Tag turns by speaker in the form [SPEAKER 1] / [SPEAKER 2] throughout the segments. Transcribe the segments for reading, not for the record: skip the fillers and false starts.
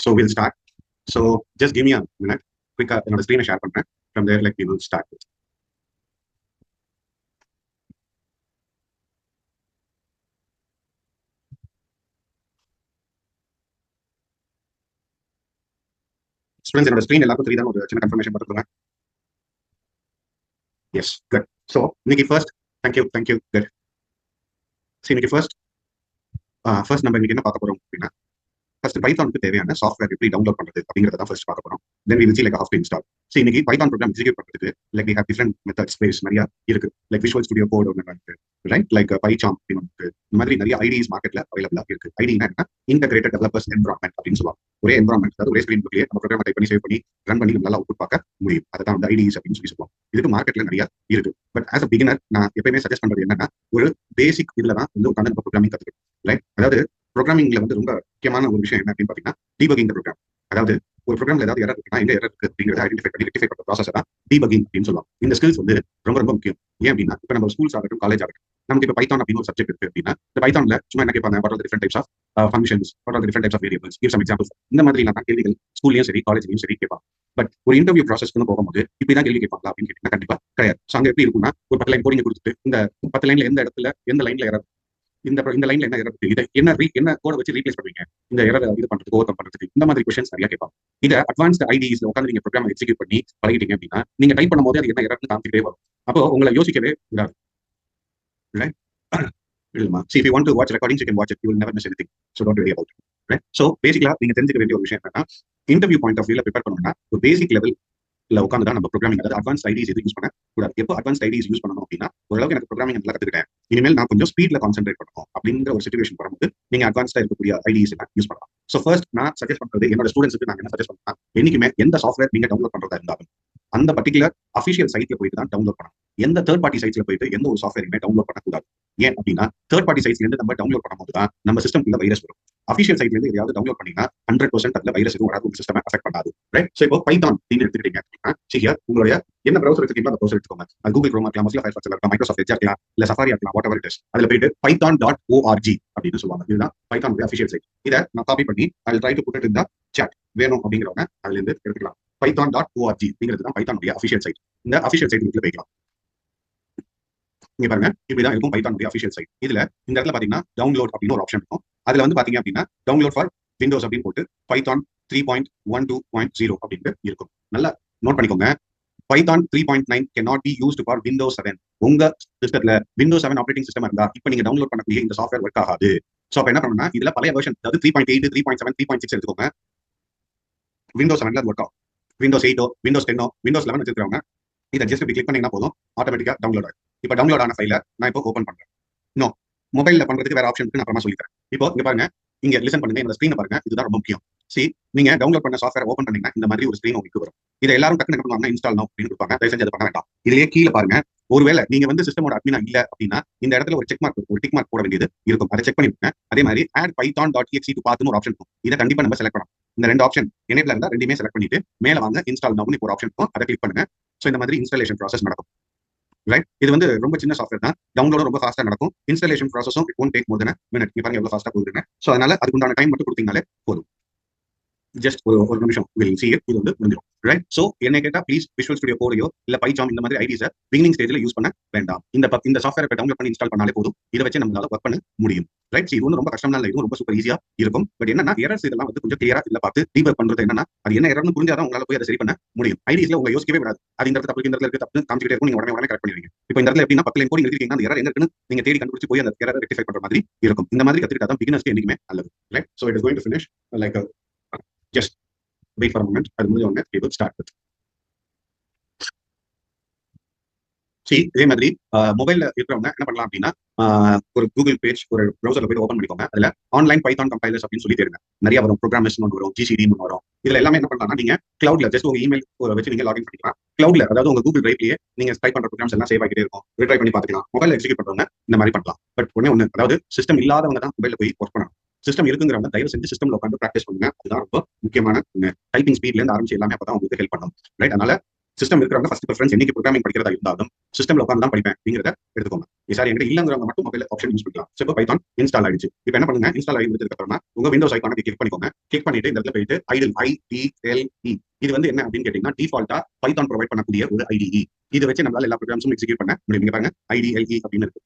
[SPEAKER 1] So we'll start. So just give me a minute. Quick, என்னோட screen share பண்றேன். From there, like we will start. Students, என்னோட screen எல்லாருக்கும் தெரியுதான்னு ஒரு சின்ன confirmation பார்த்துக்கோங்க. Yes, good. So இன்னைக்கு first, thank you, good. See, இன்னைக்கு first நம்ம இன்னைக்கு என்ன பார்க்க போறோம் அப்படின்னா, ஃபர்ஸ்ட் பைத்தானுக்கு தேவையான சாஃப்ட்வேர் எப்படி டவுன்லோட் பண்றது அப்படிங்கறத ஃபர்ஸ்ட் பார்க்க போறோம். Then we will see like how to install. See, இன்னைக்கு பைத்தான் ப்ரோக்ராம் எக்ஸிக்யூட் பண்றதுக்கு like we have different methods ways நிறைய இருக்கு. லைக் விஷுவல் ஸ்டுடியோ கோட் ஒன்று இருக்கு, ரைட்? லைக் பைசாம் அப்படின்னு இருக்கு. இந்த மாதிரி நிறைய ஐடிஸ் மார்க்கெட்ல அவைலபிளா இருக்கு. ஐடினா என்ன? இன்டகிரேட்டட் டெவலப்பர்ஸ் என்விரான்மெண்ட் அப்படின்னு சொல்லுவாங்க. ஒரே என்விரான்மெண்ட், அதாவது ஒரே ஸ்கிரீன்லயே நம்ம ப்ரோக்ராம் டைப் பண்ணி சேவ் பண்ணி ரன் பண்ணி நம்மளால அவுட்புட் பார்க்க முடியும். அதான் வந்து ஐடிஸ் அப்படின்னு சொல்லி சொல்லுவோம். இதுக்கு மார்க்கெட்ல நிறைய இருக்கு. பட் ஆஸ் அ பிகினர் நான் எப்பயுமே சஜஸ்ட் பண்றது என்னன்னா, ஒரு பேசிக் இதுல தான் வந்து உட்காந்து நம்ம ப்ரோக்ராமிங் கத்துக்கணும். ரைட்? அதாவது ப்ரோக்ராமிங்ல வந்து ரொம்ப முக்கியமான ஒரு விஷயம் என்ன அப்படின்னு பாத்தீங்கன்னா, டீபக்கிங் ப்ரோக்ராம். அதாவது ஒரு ப்ரோக்ராம்ல ஏதாவது எரர் இருக்குன்னா எங்க எரர் இருக்கு அப்படிங்கறத ஐடென்டிஃபை பண்ணி ரெக்டிஃபை பண்ற ப்ராசஸ் தான் டீபக்கிங் அப்படின்னு சொல்லுவாங்க. இந்த ஸ்கில்ஸ் வந்து ரொம்ப ரொம்ப முக்கியம். ஏன் அப்படின்னா, இப்ப நம்ம ஸ்கூல்ஸ் ஆகட்டும், காலேஜ் ஆகட்டும், நமக்கு இப்ப பைத்தான் அப்படின்னு ஒரு சப்ஜெக்ட் இருக்கு அப்படின்னா, இந்த பைத்தான்ல சும்மா என்ன கேட்பாங்க, what are different types of functions, what are different types of variables, give some examples. இந்த மாதிரி நான் கேள்விகள் ஸ்கூல்லயும் சரி காலேஜ்லயும் சரி கேட்பாங்க. பட் ஒரு இன்டர்வியூ ப்ராசஸ்க்கு போகும்போது இப்படிதான் கேள்வி கேட்பாங்களா அப்படின்னு கேட்டீங்கன்னா கண்டிப்பா கிடையாது. ஸோ அங்க எப்படி இருக்குன்னா, ஒரு 10 லைன் கோடிங் கொடுத்துட்டு இந்த 10 லைன்ல எந்த இடத்துல எந்த லைன்ல எரர், இந்த லைன்ல என்ன எரர் இருக்கு, இதை என்ன கோட வச்சு ரீப்ளேஸ் பண்ணுவீங்க, இந்த எரர் இது பண்றதுக்கு ஓவர் கம் பண்றதுக்கு, இந்த மாதிரி கொஸ்டின்ஸ் நிறைய கேட்பாங்க. இதை அட்வான்ஸ்ட் ஐடிஸ்ல உட்காந்து நீங்க ப்ரோக்ராம் எக்ஸிக்யூட் பண்ணி பழகிட்டீங்க அப்படின்னா, நீங்க டைப் பண்ணும்போது அது என்ன எரர்னு காமிச்சிட்டே வரும். அப்போ உங்களை யோசிக்கவே விடாது. See, if you want to watch recordings, you can watch it. You will never miss anything. So don't worry about it. Right? So basically, நீங்க தெரிஞ்சுக்க வேண்டிய ஒரு விஷயம் என்னன்னா, இன்டர்வியூ பாயிண்ட் ஆஃப் வியூல ப்ரிப்பேர் பண்ணணும்னா ஒரு பேசிக் லெவல் உட்காந்து தான் நம்ம ப்ரோக்ராமிங், அதாவது அட்வான்ஸ் ஐடிஸ் எது யூஸ் பண்ண கூடாது. எப்போ அட்வான்ஸ் ஐடிஸ் யூஸ் பண்ணணும் அப்படின்னா, ஓரளவுக்கு எனக்கு ப்ரோக்ராமிங் நல்லா கத்துக்கிட்டேன், இனிமேல் நான் கொஞ்சம் ஸ்பீட்ல கான்சென்ட்ரேட் பண்ணணும் அப்படிங்கிற ஒரு சிச்சுவேஷன் வரும்போது நீங்க அட்வான்ஸ்டா இருக்கக்கூடிய ஐடிஸ் எல்லாம் யூஸ் பண்ணலாம். ஸோ ஃபர்ஸ்ட் நான் சஜஸ்ட் பண்றது, என்னோட ஸ்டூடெண்ட்ஸ்க்கு நான் என்ன சஜஸ்ட் பண்ணா, என்னைக்குமே எந்த சாஃப்ட்வேர் நீங்க டவுன்லோட் பண்றதா இருந்தாலும் அந்த பர்டிகுலர் அஃபிஷியல் சைட்ல போயிட்டு தான் டவுன்லோட் பண்ணணும். எந்த தேர்ட் பார்ட்டி சைட்ஸ்ல போயிட்டு எந்த ஒரு சாஃப்ட்வேருமே டவுன்லோட் பண்ணக்கூடாது. ஏன் அப்படின்னா, தேர்ட் பார்ட்டி சைட்ஸ்ல இருந்து நம்ம டவுன்லோட் பண்ணும்போது தான் நம்ம சிஸ்டம்ல வைரஸ் வரும். அஃபிஷியல் சைட்ல இருந்து எதையாவது டவுன்லோட் பண்ணீங்கன்னா 100% அதுல வைரஸ் எதுவும் வராது, உங்க சிஸ்டம் அஃபெக்ட் பண்ணாது. ரைட்? ஸோ இப்போ பைத்தான் நீங்க எடுத்துக்கிட்டீங்க அப்படின்னா, சரியா, உங்களுடைய என்ன ப்ரௌசர் எடுத்துக்கீங்களோ அந்த ப்ரௌசர் எடுத்துக்கோங்க. அது கூகுள் குரோம் இருக்கலாம், மொசில்லா ஃபயர்ஃபாக்ஸ் இருக்கலாம், மைக்ரோசாஃப்ட் எட்ஜ் இருக்கலாம், இல்ல சஃபாரி இருக்கலாம், வாட் எவர் இட் இஸ். அதுல போயிட்டு python.org அப்படின்னு சொல்லுவாங்க. இதுதான் பைத்தான் அஃபிஷியல் சைட். இதை நான் காப்பி பண்ணி I try to put it in the chat. வேணும் அப்படிங்கிறவங்க அதுல இருந்து எடுத்துக்கலாம். python.org அப்படிங்கிறது தான் பைத்தானுடைய அஃபிஷியல் சைட். இந்த அஃபிஷியல் சைட் உள்ள போய்க்கலாம். இங்க பாருங்க, இப்படிதான் இருக்கும் பைத்தானுடைய அஃபிஷியல் சைட். இதுல இந்த இடத்துல பாத்தீங்கன்னா டவுன்லோட் அப்படின்னு ஒரு ஆப்ஷன் இருக்கும். அதுல வந்து பாத்தீங்க அப்படின்னா டவுன்லோட் ஃபார் விண்டோஸ் அப்படின்னு போட்டு பைத்தான் 3.12.0 அப்படின்னு இருக்கும். நல்லா நோட் பண்ணிக்கோங்க. Python 3.9 cannot be used for Windows 7. உங்க சிஸ்டத்துல Windows 7 ஆப்பரேட்டிங் சிஸ்டம் இருந்தா இப்ப நீங்க டவுன்லோட் பண்ணக்கூடிய இந்த சாஃப்ட்வேர் ஒர்க் ஆகாது. சோ அப்ப என்ன பண்ணணும்னா, இதுல பழைய வெர்ஷன், அதாவது 3.8, 3.7, 3.6 எடுத்துக்கோங்க. Windows 7ல ஒர்க் ஆகும். Windows 8, Windows 10, Windows 11 வச்சிருக்கவங்க இதை ஜஸ்ட் இப்படி கிளிக் பண்ணீங்கன்னா போதும், ஆட்டோமேட்டிக்கா டவுன்லோட் ஆகும். இப்போ டவுன்லோட் ஆன ஃபைலை நான் இப்போ ஓப்பன் பண்றேன். இன்னும் மொபைல்ல பண்றதுக்கு வேற ஆப்ஷன் இருக்கு, நான் அப்புறமா சொல்லித்தரேன். இப்போ இங்க பாருங்க, இங்க லிசன் பண்ணுங்க, இந்த ஸ்கிரீனை பாருங்க, இதுதான் ரொம்ப முக்கியம். சி, நீங்க டவுன்லோட் பண்ண சாஃப்ட்வேர் ஓப்பன் பண்ணீங்கன்னா இந்த மாதிரி ஒரு ஸ்கிரீன் உங்களுக்கு வரும். இதை எல்லாரும் டக்குனு பண்ணுவாங்க, இன்ஸ்டால் நோ அப்படின்னு கொடுப்பாங்க. தயவு செஞ்சு அதை பண்ண வேண்டாம். இதுலயே கீழே பாருங்க, ஒருவேளை நீங்க வந்து சிஸ்டமோட அட்மினா இல்ல அப்படின்னா இந்த இடத்துல ஒரு செக் மார்க், ஒரு டிக் மார்க் போட வேண்டியது இருக்கும். அதை செக் பண்ணிருக்கேன். அதே மாதிரி add python.exe to path னு ஒரு ஆப்ஷன் இருக்கும். இதை கண்டிப்பா நம்ம செலக்ட் பண்ணணும். இந்த ரெண்டு ஆப்ஷன் எனேபிள் இருந்தா ரெண்டுமே செலக்ட் பண்ணிட்டு மேல வாங்க, இன்ஸ்டால் நவுன்னு ஒரு ஆப்ஷன் இருக்கும், அதை கிளிக் பண்ணுங்க. சோ இந்த மாதிரி இன்ஸ்டாலேஷன் ப்ராசஸ் நடக்கும். ரைட்? இது வந்து ரொம்ப சின்ன சாஃப்ட்வேர் தான், டவுன்லோடும் ரொம்ப ஃபாஸ்டா நடக்கும். இன்ஸ்டாலேஷன் ப்ராசஸும் it won't take more than a minute. நீங்க பாருங்க எவ்வளவு ஃபாஸ்டா போகுதுன்னு. சோ அதனால அதுக்குண்டான டைம் மட்டும் கொடுத்தீங்கனாலே போதும். ஜஸ்ட் ஒரு நிமிஷம் will see it. இது வந்து முடிஞ்சிடும். ரைட்? சோ என்ன கேட்டா ப்ளீஸ் விஷுவல் ஸ்டுடியோ கோடையோ இல்ல பைசாம் இந்த மாதிரி ஐடிஸை பிகினிங் ஸ்டேஜ்ல யூஸ் பண்ண வேண்டாம். இந்த சாஃப்ட்வேரை டவுன்லோட் பண்ணி இன்ஸ்டால் பண்ணாலே போதும். இதை வச்சு நம்மளால ஒர்க் பண்ண முடியும். ரைட்? இது ஒன்றும் ரொம்ப கஷ்டம்லாம் இல்லை, இதுவும் ரொம்ப சூப்பர் ஈஸியா இருக்கும். பட் என்னன்னா, எரர்ஸ் இதெல்லாம் வந்து கொஞ்சம் கிளியரா இல்ல பார்த்து டீபக் பண்றது என்னன்னா, அது என்ன எரர்னு புரிஞ்சாதான் உங்களால போய் அதை சரி பண்ண முடியும். ஐடிஸ்ல உங்க யோசிக்கவே விடாது. அது இந்த இடத்துல தப்பு, இந்த இடத்துல இருக்கு தப்பு காமிச்சிட்டே இருக்கும். நீங்க உடனே கரெக்ட் பண்ணிடுவீங்க. இப்போ இந்த இடத்துல எப்படின்னா 10 லைன் கோடிங் எழுதிருக்கீங்க, அந்த எரர் எங்க இருக்குன்னு நீங்க தேடி கண்டுபிடிச்சு போய் அந்த எரரை ரெக்டிஃபை பண்ற மாதிரி இருக்கும். இந்த மாதிரி கத்துக்கிட்டா தான் பிகினர்ஸ்க்கு என்னைக்குமே நல்லது. Right? So it is going to finish like just wait for a moment. அது முடிஞ்ச உடனே we will start with. சரி, இதே மாதிரி மொபைல்ல இருக்கிறவங்க என்ன பண்ணலாம் அப்படின்னா, ஒரு கூகுள் பேஜ், ஒரு ப்ரௌசர்ல போய் ஓப்பன் பண்ணிக்கோங்க. அதுல ஆன்லைன் பைத்தான் கம்பைலர்ஸ் அப்படின்னு சொல்லி தேடுங்க. நிறைய வரும், ப்ரோக்ராமர்ஸ் வரும், GCD வரும். இதுல எல்லாமே என்ன பண்ணலாம்னா, நீங்க கிளவுட்ல ஜஸ்ட் உங்க இமெயில் வச்சு நீங்க லாகின் பண்ணிக்கலாம். கிளவுட்ல, அதாவது உங்க கூகுள் டிரைவ்லயே நீங்க டைப் பண்ற ப்ரோக்ராம்ஸ் எல்லாம் சேவ் ஆகிட்டே இருக்கும். ட்ரை பண்ணி பார்த்துக்கலாம். மொபைல் எக்ஸிக்யூட் பண்றவங்க இந்த மாதிரி பண்ணலாம். பட் ஒண்ணு, அதாவது சிஸ்டம் இல்லாதவங்க தான் மொபைல்ல போய் ஒர்க் பண்ணணும். சிஸ்டம் இருக்குங்கிறவங்க தயவு செஞ்சு சிஸ்டம்ல உட்காந்து பிராக்டிஸ் பண்ணுங்க. அதுதான் ரொம்ப முக்கியமான ஒண்ணு. டைப்பிங் ஸ்பீட்ல இருந்து ஆரம்பிச்சு எல்லாமே அப்பதான் உங்களுக்கு ஹெல்ப் பண்ணும். ரைட்? அதனால சிஸ்டம் இருக்கிறவங்க ஃபர்ஸ்ட் ப்ரிஃபரன்ஸ் என்னைக்கு ப்ரோக்ராமிங் படிக்கிறதா இருந்தாலும் சிஸ்டம்ல உட்காந்து தான் படிப்பேன் அப்படிங்கிறத எடுத்துக்கோங்க. சாரி என்கிட்ட இல்லங்கிறவங்க மட்டும் மொபைல் ஆப்ஷன் யூஸ் பண்ணிக்கலாம். ஸோ இப்போ பைத்தான் இன்ஸ்டால் ஆயிடுச்சு. இப்போ என்ன பண்ணுங்க, இன்ஸ்டால் ஆகி முடிச்சதுக்கு அப்புறமா உங்க விண்டோஸ் ஐக்கான கிளிக் பண்ணிக்கோங்க. கிளிக் பண்ணிட்டு இந்த இடத்துல போயிட்டு ஐடில் IDLE இது வந்து என்ன அப்படின்னு கேட்டீங்கன்னா டிஃபால்ட்டா பைத்தான் ப்ரொவைட் பண்ணக்கூடிய ஒரு IDE. இதை வச்சு நம்மளால எல்லா ப்ரோக்ராம்ஸும் எக்ஸிக்யூட் பண்ண முடியும். இங்க பாருங்க IDLE அப்படின்னு இருக்கு.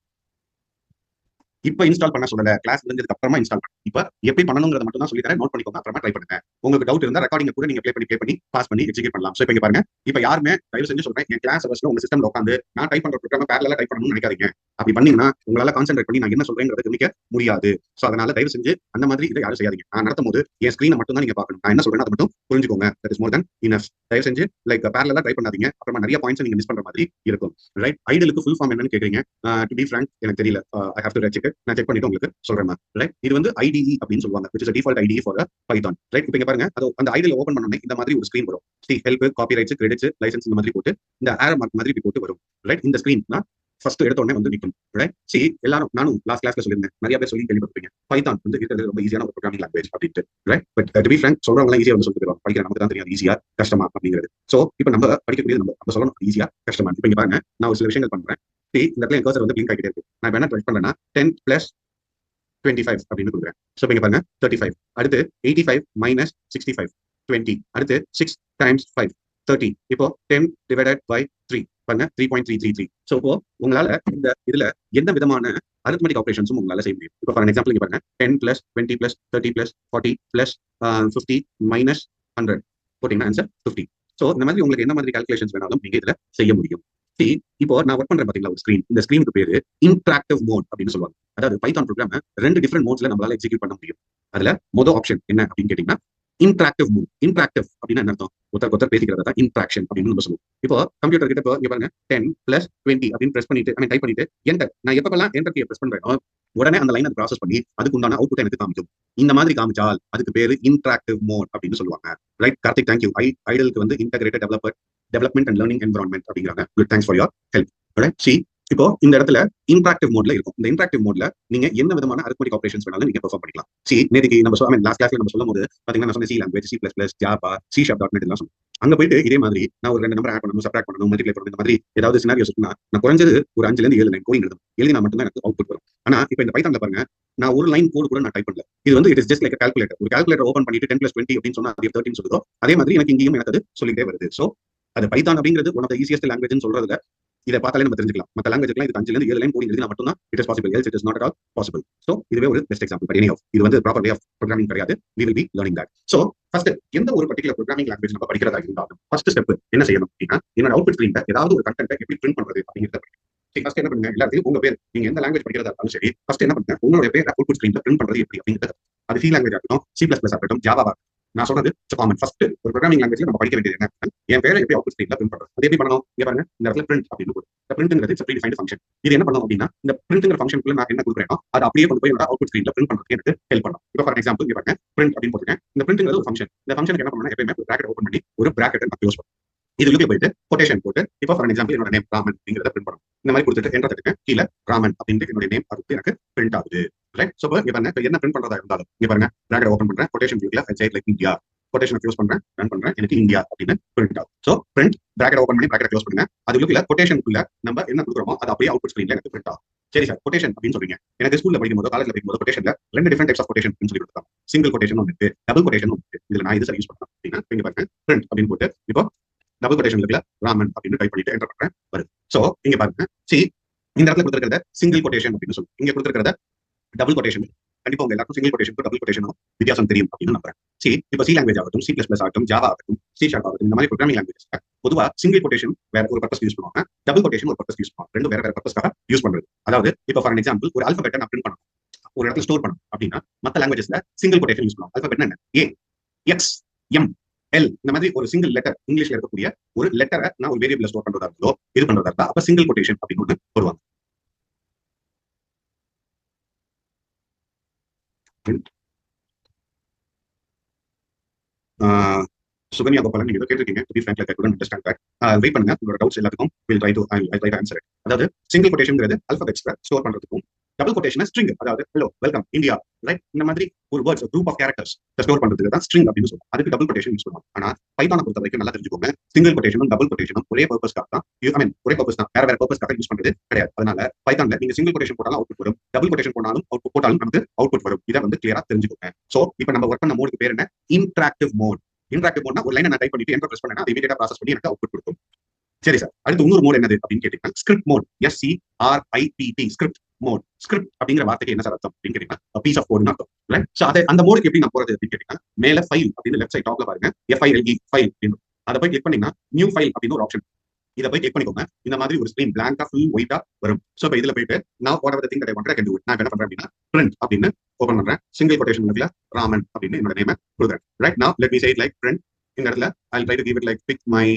[SPEAKER 1] இப்ப இன்ஸ்டால் பண்ண சொல்லல, கிளாஸ் முடிஞ்சதுக்கு அப்புறமா இன்ஸ்டால் பண்ணு. இப்ப எப்படி பண்ணணுங்கிறத மட்டும் தான் சொல்லி தரேன், நோட் பண்ணிக்கோங்க, அப்புறமா ட்ரை பண்ணுங்க. உங்களுக்கு டவுட் இருந்தா ரெக்கார்டிங் கூட நீங்க ப்ளே பண்ணி பாஸ் பண்ணி எக்ஸிக்யூட் பண்ணலாம். சோ இப்ப இங்க பாருங்க, இப்ப யாருமே தயவு செஞ்சு சொல்றேன், என் கிளாஸ் அவர்ஸ்ல உங்க சிஸ்டம்ல உட்காந்து நான் டைப் பண்ற ப்ரோக்ராம் பேரலா டைப் பண்ணணும்னு நினைக்காதீங்க. அப்படி பண்ணீங்கன்னா உங்களால கான்சென்ட்ரேட் பண்ணி நான் என்ன சொல்றேங்கிறத கவனிக்க முடியாது. சோ அதனால தயவு செஞ்சு அந்த மாதிரி இதை யாரும் செய்யாதீங்க. நான் நடத்தும் போது என் ஸ்கிரீனை மட்டும் தான் நீங்க பார்க்கணும். நான் என்ன சொல்றேன் அதை மட்டும் புரிஞ்சுக்கோங்க. That is more then enough. தயவு செஞ்சு லைக் பேரலா டைப் பண்ணாதீங்க, அப்புறமா நிறைய பாயிண்ட்ஸ் நீங்க மிஸ் பண்ற மாதிரி இருக்கும். ரைட், ஐடியலுக்கு ஃபுல் ஃபார்ம் என்னன்னு கேக்குறீங்க. டு பி ஃபிராங்க் எனக்கு தெரியல. I have to check it. நான் செக் பண்ணிட்டு உங்களுக்கு சொல்றேன். ரைட், இது வந்து IDE அப்படின்னு சொல்லுவாங்க, which is a default IDE for Python. Right, இப்போ இங்க பாருங்க, அது அந்த ஐடியில் ஓபன் பண்ணோம்னா இந்த மாதிரி ஒரு ஸ்கிரீன் வரும். ஹெல்ப், காப்பிரைட்ஸ், கிரெடிட்ஸ், லைசன்ஸ் இந்த மாதிரி போட்டு இந்த ஆரோ மார்க் மாதிரி இப்படி போட்டு வரும். ரைட், இந்த ஸ்கிரீன் தான் ஃபர்ஸ்ட் எடுத்த உடனே வந்து நிற்கும். ரைட், எல்லாரும் நானும் லாஸ்ட் கிளாஸ்ல சொல்லியிருந்தேன், நிறைய பேர் சொல்லி கேள்விப்பட்டிருப்பீங்க பைத்தான் வந்து இருக்கிறது ரொம்ப ஈஸியான ஒரு ப்ரோக்ராமிங் லாங்குவேஜ் அப்படின்ட்டு. Right, but to be frank சொல்றவங்க ஈஸியா வந்து சொல்லிட்டு படிக்கிற நமக்கு தான் தெரியாது ஈஸியா கஷ்டமா அப்படிங்கிறது. சோ இப்போ நம்ம படிக்கக்கூடியது நம்ம சொல்லணும் ஈஸியா கஷ்டமா. இப்போ இங்க பாருங்க, நான் ஒரு சில விஷயங்கள் பண்றேன். இந்த இடத்துல என் கர்சர் வந்து பிளிங்க் ஆகிட்டே இருக்கு. நான் என்ன ட்ரை பண்றேன்னா 10 + 25 அப்படின்னு கொடுக்குறேன். ஸோ இங்க பாருங்க 35, அடுத்து 85 - 65 20, அடுத்து 6 × 5 30. இப்போ 10 / 3 பாருங்க 3.333. ஸோ இப்போ உங்களால இந்த இதுல எந்த விதமான அரித்மெட்டிக் ஆபரேஷன்ஸும் உங்களால செய்ய முடியும். இப்போ ஃபார் எக்ஸாம்பிள் இங்க பாருங்க 10 + 20 + 30 + 40 + 50 - 100 போட்டீங்கன்னா ஆன்சர் 50. ஸோ இந்த மாதிரி உங்களுக்கு என்ன மாதிரி கால்குலேஷன்ஸ் வேணாலும் நீங்க இதுல செய்ய முடியும். இப்போ நான் ஒர்க் பண்றேன் பாத்தீங்களா ஒரு ஸ்கிரீன், இந்த ஸ்கிரீனுக்கு பேரு இன்டராக்டிவ் மோட் அப்படின்னு சொல்லுவாங்க. அதாவது பைத்தான் ப்ரோக்ராம் 2 டிஃபரெண்ட் மோட்ஸ்ல நம்மளால எக்ஸிக்யூட் பண்ண முடியும். அதுல மொதல் ஆப்ஷன் என்ன அப்படின்னு கேட்டீங்கன்னா இன்டராக்டிவ் மோட். இன்டராக்டிவ் அப்படின்னா என்ன அர்த்தம்? ஒருத்தர் பேசிக்கிறதா தான் இன்டராக்ஷன் அப்படின்னு நம்ம சொல்லுவோம். இப்போ கம்ப்யூட்டர் கிட்ட இங்க பாருங்க 10 + 20 அப்படின்னு பிரஸ் பண்ணிட்டு டைப் பண்ணிட்டு என்டர், நான் எப்பெல்லாம் என்டர் கீயை பிரஸ் பண்றேனோ உடனே அந்த லைனை ப்ராசஸ் பண்ணி அதுக்கு உண்டான அவுட்புட் எனக்கு காமிக்கும். இந்த மாதிரி காமிச்சால் அதுக்கு பேரு இன்டராக்டிவ் மோட் அப்படின்னு சொல்லுவாங்க. Right, Karthik thank you. ஐடலுக்கு வந்து integrated development and learning environment அப்படிங்கிறாங்க. Good, thanks for your help. இப்போ இந்த இடத்துல இன்டராக்டிவ் மோட்ல இருக்கும். இந்த இன்டராக்டிவ் மோட்ல நீங்க என்ன விதமான அரித்மெட்டிக் ஆபரேஷன்ஸ் வேணாலும் நீங்க பெர்ஃபார்ம் பண்ணிக்கலாம். நேத்துக்கு நம்ம லாஸ்ட் கிளாஸ்ல நம்ம சொல்லும் போது பாத்தீங்கன்னா நான் சொன்ன C language, C++, Java, C# எல்லாம் சொன்னேன். அங்க போயிட்டு இதே மாதிரி நான் ஒரு 2 நம்பர் ஆட் பண்ணணும், சப்ட்ராக்ட் பண்ணணும், மல்டிப்ளை பண்ணணும், இந்த மாதிரி ஏதாவது சினாரியோஸ் இருக்குன்னா நான் குறைஞ்சது ஒரு 5 ல இருந்து 7 லைன் கோடிங் எழுதினா மட்டும்தான் எனக்கு அவுட்புட் வரும். ஆனா இப்போ இந்த பைத்தான்ல பாருங்க, நான் ஒரு லைன் கோட் கூட நான் டைப் பண்ணல. இது வந்து it is just like calculator. ஒரு கால்குலேட்டர் ஓபன் பண்ணிட்டு 10 + 20 அப்படின்னு சொன்னா அது 13 சொல்லுதோ அதே மாதிரி எனக்கு இங்கேயும் எனக்கு அது சொல்லிட்டே வருது. சோ அது பைத்தான் அப்படிங்கிறது ஒன் ஆஃப் த ஈஸியஸ்ட் லாங்குவேஜ்னு சொல்றதுல இதை பார்த்தாலே நம்ம தெரிஞ்சுக்கலாம். மற்ற லாங்குவேஜ்லாம் இது 5 ல இருந்து 7 லைன் கோடிங் எழுதினா மட்டும்தான் it is possible, else it is not at all possible. So இதுவே ஒரு பெஸ்ட் எக்ஸாம்பிள். பட் எனிஹவ் இது வந்து ப்ராப்பர் வே ஆஃப் ப்ரோகிராமிங் கிடையாது. we will be learning that. So first எந்த ஒரு பர்టిక్యులர் ப்ரோகிராமிங் லாங்குவேஜ் நம்ம படிக்கிறதா இருந்தாலும் ஃபர்ஸ்ட் ஸ்டெப் என்ன செய்யணும் அப்படின்னா என்னோட அவுட்புட் ஸ்கிரீன்ல ஏதாவது ஒரு கண்டென்ட்டை எப்படி பிரிண்ட் பண்றது அப்படிங்கிறத ஃபர்ஸ்ட் என்ன பண்ணுங்க, எல்லாத்தையும் உங்க பேர் நீங்க எந்த லாங்குவேஜ் படிக்கிறதா இருந்தாலும் சரி ஃபர்ஸ்ட் என்ன பண்ணுங்க, உங்களுடைய பேர் அவுட்புட் ஸ்கிரீன்ல பிரிண்ட் பண்றது எப்படி அப்படிங்கிறது. அது C லாங்குவேஜ் ஆகட்டும், C++ ஆகட்டும், ஜாவா. நான் சொல்றது காமன். ஃபர்ஸ்ட் ஒரு ப்ரோகிராமிங் லாங்குவேஜ்ல நம்ம படிக்க வேண்டியது என்ன, என் பேரை எப்படி அவுட்புட் ஸ்கிரீன்ல பிரிண்ட் பண்றது. அது எப்படி பண்ணணும், இங்க பாருங்க இந்த இடத்துல பிரிண்ட் அப்படின்னு போடுது. இந்த பிரிண்ட்ங்கிறது இட்ஸ் ப்ரீடிஃபைன்ட் ஃபங்க்ஷன். இது என்ன பண்ணும் அப்படின்னா இந்த பிரிண்ட்ங்கிற ஃபங்க்ஷனுக்குள்ள நான் என்ன கொடுக்குறேனோ அதை அப்படியே கொண்டு போய் என்னோட அவுட்புட் ஸ்கிரீன்ல பிரிண்ட் பண்றதுக்கு எனக்கு ஹெல்ப் பண்ணும். இப்போ ஃபார் எக்ஸாம்பிள் இங்க பாருங்க பிரிண்ட் அப்படின்னு போட்டுருக்கேன். இந்த பிரிண்ட்ங்கிறது ஒரு ஃபங்க்ஷன். இந்த ஃபங்க்ஷனுக்கு என்ன பண்ணணும், எப்பயுமே ஒரு பிராக்கெட் ஓபன் பண்ணி ஒரு பிராக்கெட்டை நான் க்ளோஸ் பண்ணும். இதுக்கு போயிட்டு கொட்டேஷன் போட்டு இப்போ ஃபார் எக்ஸாம்பிள் என்னோட நேம் ராமன் அப்படிங்கிறத பிரிண்ட் பண்ணும். இந்த மாதிரி கொடுத்துட்டு என்டர் தட்டுங்க, கீழே ராமன் அப்படின்ட்டு என்னோட நேம் அடுத்து எனக்கு பிரிண்ட் ஆகுது. ரைட், சோ இங்க பாருங்க என்ன பிரிண்ட் பண்றதா இருந்தாலும் இங்க பாருங்க பிராக்கெட் ஓபன் பண்றேன், கொட்டேஷன் கொடுக்கல, side like India, quotation close பண்றேன், ரன் பண்றேன், எனக்கு இந்தியா அப்படின்னு பிரிண்ட் ஆகும். சோ பிரிண்ட் பிராக்கெட் ஓபன் பண்ணி பிராக்கெட் க்ளோஸ் பண்ணுங்க. அதுக்குள்ள கொட்டேஷனுக்குள்ள நம்ம என்ன கொடுக்குறோமோ அது அப்படியே அவுட்புட் ஸ்கிரீன்ல எனக்கு பிரிண்ட் ஆகும். சரி சார், கொட்டேஷன் அப்படின்னு சொல்றீங்க, எனக்கு ஸ்கூல்ல படிக்கும்போது காலேஜ்ல படிக்கும்போது கொட்டேஷன்ல 2 டிஃபரெண்ட் டைப்ஸ் ஆஃப் கொட்டேஷன் சொல்லி கொடுத்தாங்க. சிங்கிள் கொட்டேஷன் ஒன்று இருக்கு, டபுள் கொட்டேஷன் ஒன்று இருக்கு. இதுல நான் இது சரி யூஸ் பண்றேன் அப்படின்னா இங்க பாருங்க பிரிண்ட் அப்படின்னு போட்டு இப்போ டபுள் கொட்டேஷன் இருக்குல்ல ராமன் அப்படின்னு டைப் பண்ணிட்டு என்டர் பண்றேன் வருது. சோ இங்க பாருங்க இந்த இடத்துல கொடுத்திருக்கிறத சிங்கிள் கொட்டேஷன் அப்படின்னு சொல்லி இங்க கொடுத்திருக்கிறத டபுள் கொட்டேஷன். கண்டிப்பா உங்க எல்லாருக்கும் சிங்கிள் கொட்டேஷன் டபுள் கொட்டேஷனும் வித்தியாசம் தெரியும் அப்படின்னு நம்புறேன். இப்போ C லாங்குவேஜ் ஆகட்டும், C++ ஆகட்டும், ஜாவா ஆகட்டும், C# ஆகட்டும், இந்த மாதிரி ப்ரோகிராமிங் லாங்குவேஜ் பொதுவா சிங்கிள் கொட்டேஷன் வேற ஒரு பர்பஸ் யூஸ் பண்ணுவாங்க, டபுள் கொட்டேஷன் ஒரு பர்பஸ் யூஸ் பண்ணுவாங்க. ரெண்டும் வேற பர்பஸ்க்காக யூஸ் பண்றது. அதாவது இப்போ ஃபார் எக்ஸாம்பிள் ஒரு ஆல்பபெட்டை நான் பிரிண்ட் பண்ணணும், ஒரு இடத்துல ஸ்டோர் பண்ணணும் அப்படின்னா மற்ற லாங்குவேஜஸ்ல சிங்கிள் கொட்டேஷன் யூஸ் பண்ணுவாங்க. ஆல்பபெட் என்ன, A, X, M, L இந்த மாதிரி ஒரு சிங்கிள் லெட்டர் இங்கிலீஷ்ல இருக்கக்கூடிய ஒரு லெட்டரை நான் ஒரு வேரியபிள்ல ஸ்டோர் பண்றதா இருந்தோ இது பண்றதா இருந்தா அப்ப சிங்கிள் கொட்டேஷன் அப்படின்னு ஒன்று வருவாங்க. சுகன்யா கோபாலன் நீங்க கேட்டிருக்கீங்க. To be frank I couldn't understand that. வெயிட் பண்ணுங்க, உங்களோட டவுட்ஸ் எல்லாத்துக்கும் will try to answer it. அதாவது சிங்கிள் கொட்டேஷன்ங்கிறது ஆல்பபெட்ஸ்ல ஸ்டோர் பண்றதுக்கும் டபுள் கொட்டேஷன் ஸ்ட்ரிங், அதாவது ஹலோ வெல்கம் இந்தியா ரைட், இந்த மாதிரி ஒரு words group of characters store பண்றதுக்கு தான் ஸ்ட்ரிங் அப்படின்னு சொல்லுவோம். அதுக்கு டபுள் கொட்டேஷன் யூஸ் பண்ணுவோம். ஆனா பைத்தானை பொறுத்த வரைக்கும் நல்லா தெரிஞ்சுக்கோங்க, சிங்கிள் கொட்டேஷனும் டபுள் கொட்டேஷனும் ஒரே பர்பஸ்க்காக தான், ஐ மீன் ஒரே பர்பஸ் தான், வேற வேற பர்பஸ்க்காக யூஸ் பண்றது கிடையாது. அதனால பைத்தான்ல நீங்க சிங்கிள் கொட்டேஷன் போட்டாலும் அவுட்புட் வரும், டபுள் கொட்டேஷன் போட்டாலும் நமக்கு அவுட்புட் வரும். இதை வந்து கிளியரா தெரிஞ்சுக்கோங்க. சோ இப்போ நம்ம ஒர்க் பண்ண மோடுக்கு பேர் என்ன? Interactive mode. இன்டராக்டிவ் மோட்னா ஒரு லைனை நான் டைப் பண்ணிட்டு என்டர் பிரஸ் பண்ணேன்னா அது இமீடியட்டா ப்ராசஸ் பண்ணி எனக்கு அவுட்புட் கொடுக்கும். சரி சார், அடுத்து இன்னொரு மோட் என்னது அப்படின்னு கேட்டீங்கன்னா script mode. SCRIPT script mode. Script அப்படிங்கிற வார்த்தைக்கு என்ன சார் அர்த்தம் அப்படின்னு கேட்டீங்கன்னா பீஸ் ஆஃப் கோட்னு அர்த்தம். ரைட், சோ அந்த மோடுக்கு எப்படி நான் போறது அப்படின்னு கேட்டீங்கன்னா மேல ஃபைல் அப்படின்னு லெஃப்ட் சைட் டாப்ல பாருங்க, FILE ஃபைல் அப்படின்னு அதை போய் கிளிக் பண்ணீங்கன்னா நியூ ஃபைல் அப்படின்னு ஒரு ஆப்ஷன், இதை போய் கிளிக் பண்ணிக்கோங்க. இந்த மாதிரி ஒரு ஸ்கிரீன் பிளாங்கா ஃபுல் ஒயிட்டா வரும். சோ இப்போ இதுல போயிட்டு நான் what ever thing that I want I can to it. நான் என்ன பண்றேன் அப்படின்னா print அப்படின்னு ஓபன் பண்றேன். சிங்கிள் கொட்டேஷன் இருக்குல்ல, ராமன் அப்படின்னு என்னோட நேமை கொடுக்குறேன். ரைட், நவ let me say it like print. இந்த இடத்துல I'll try to give it like pick my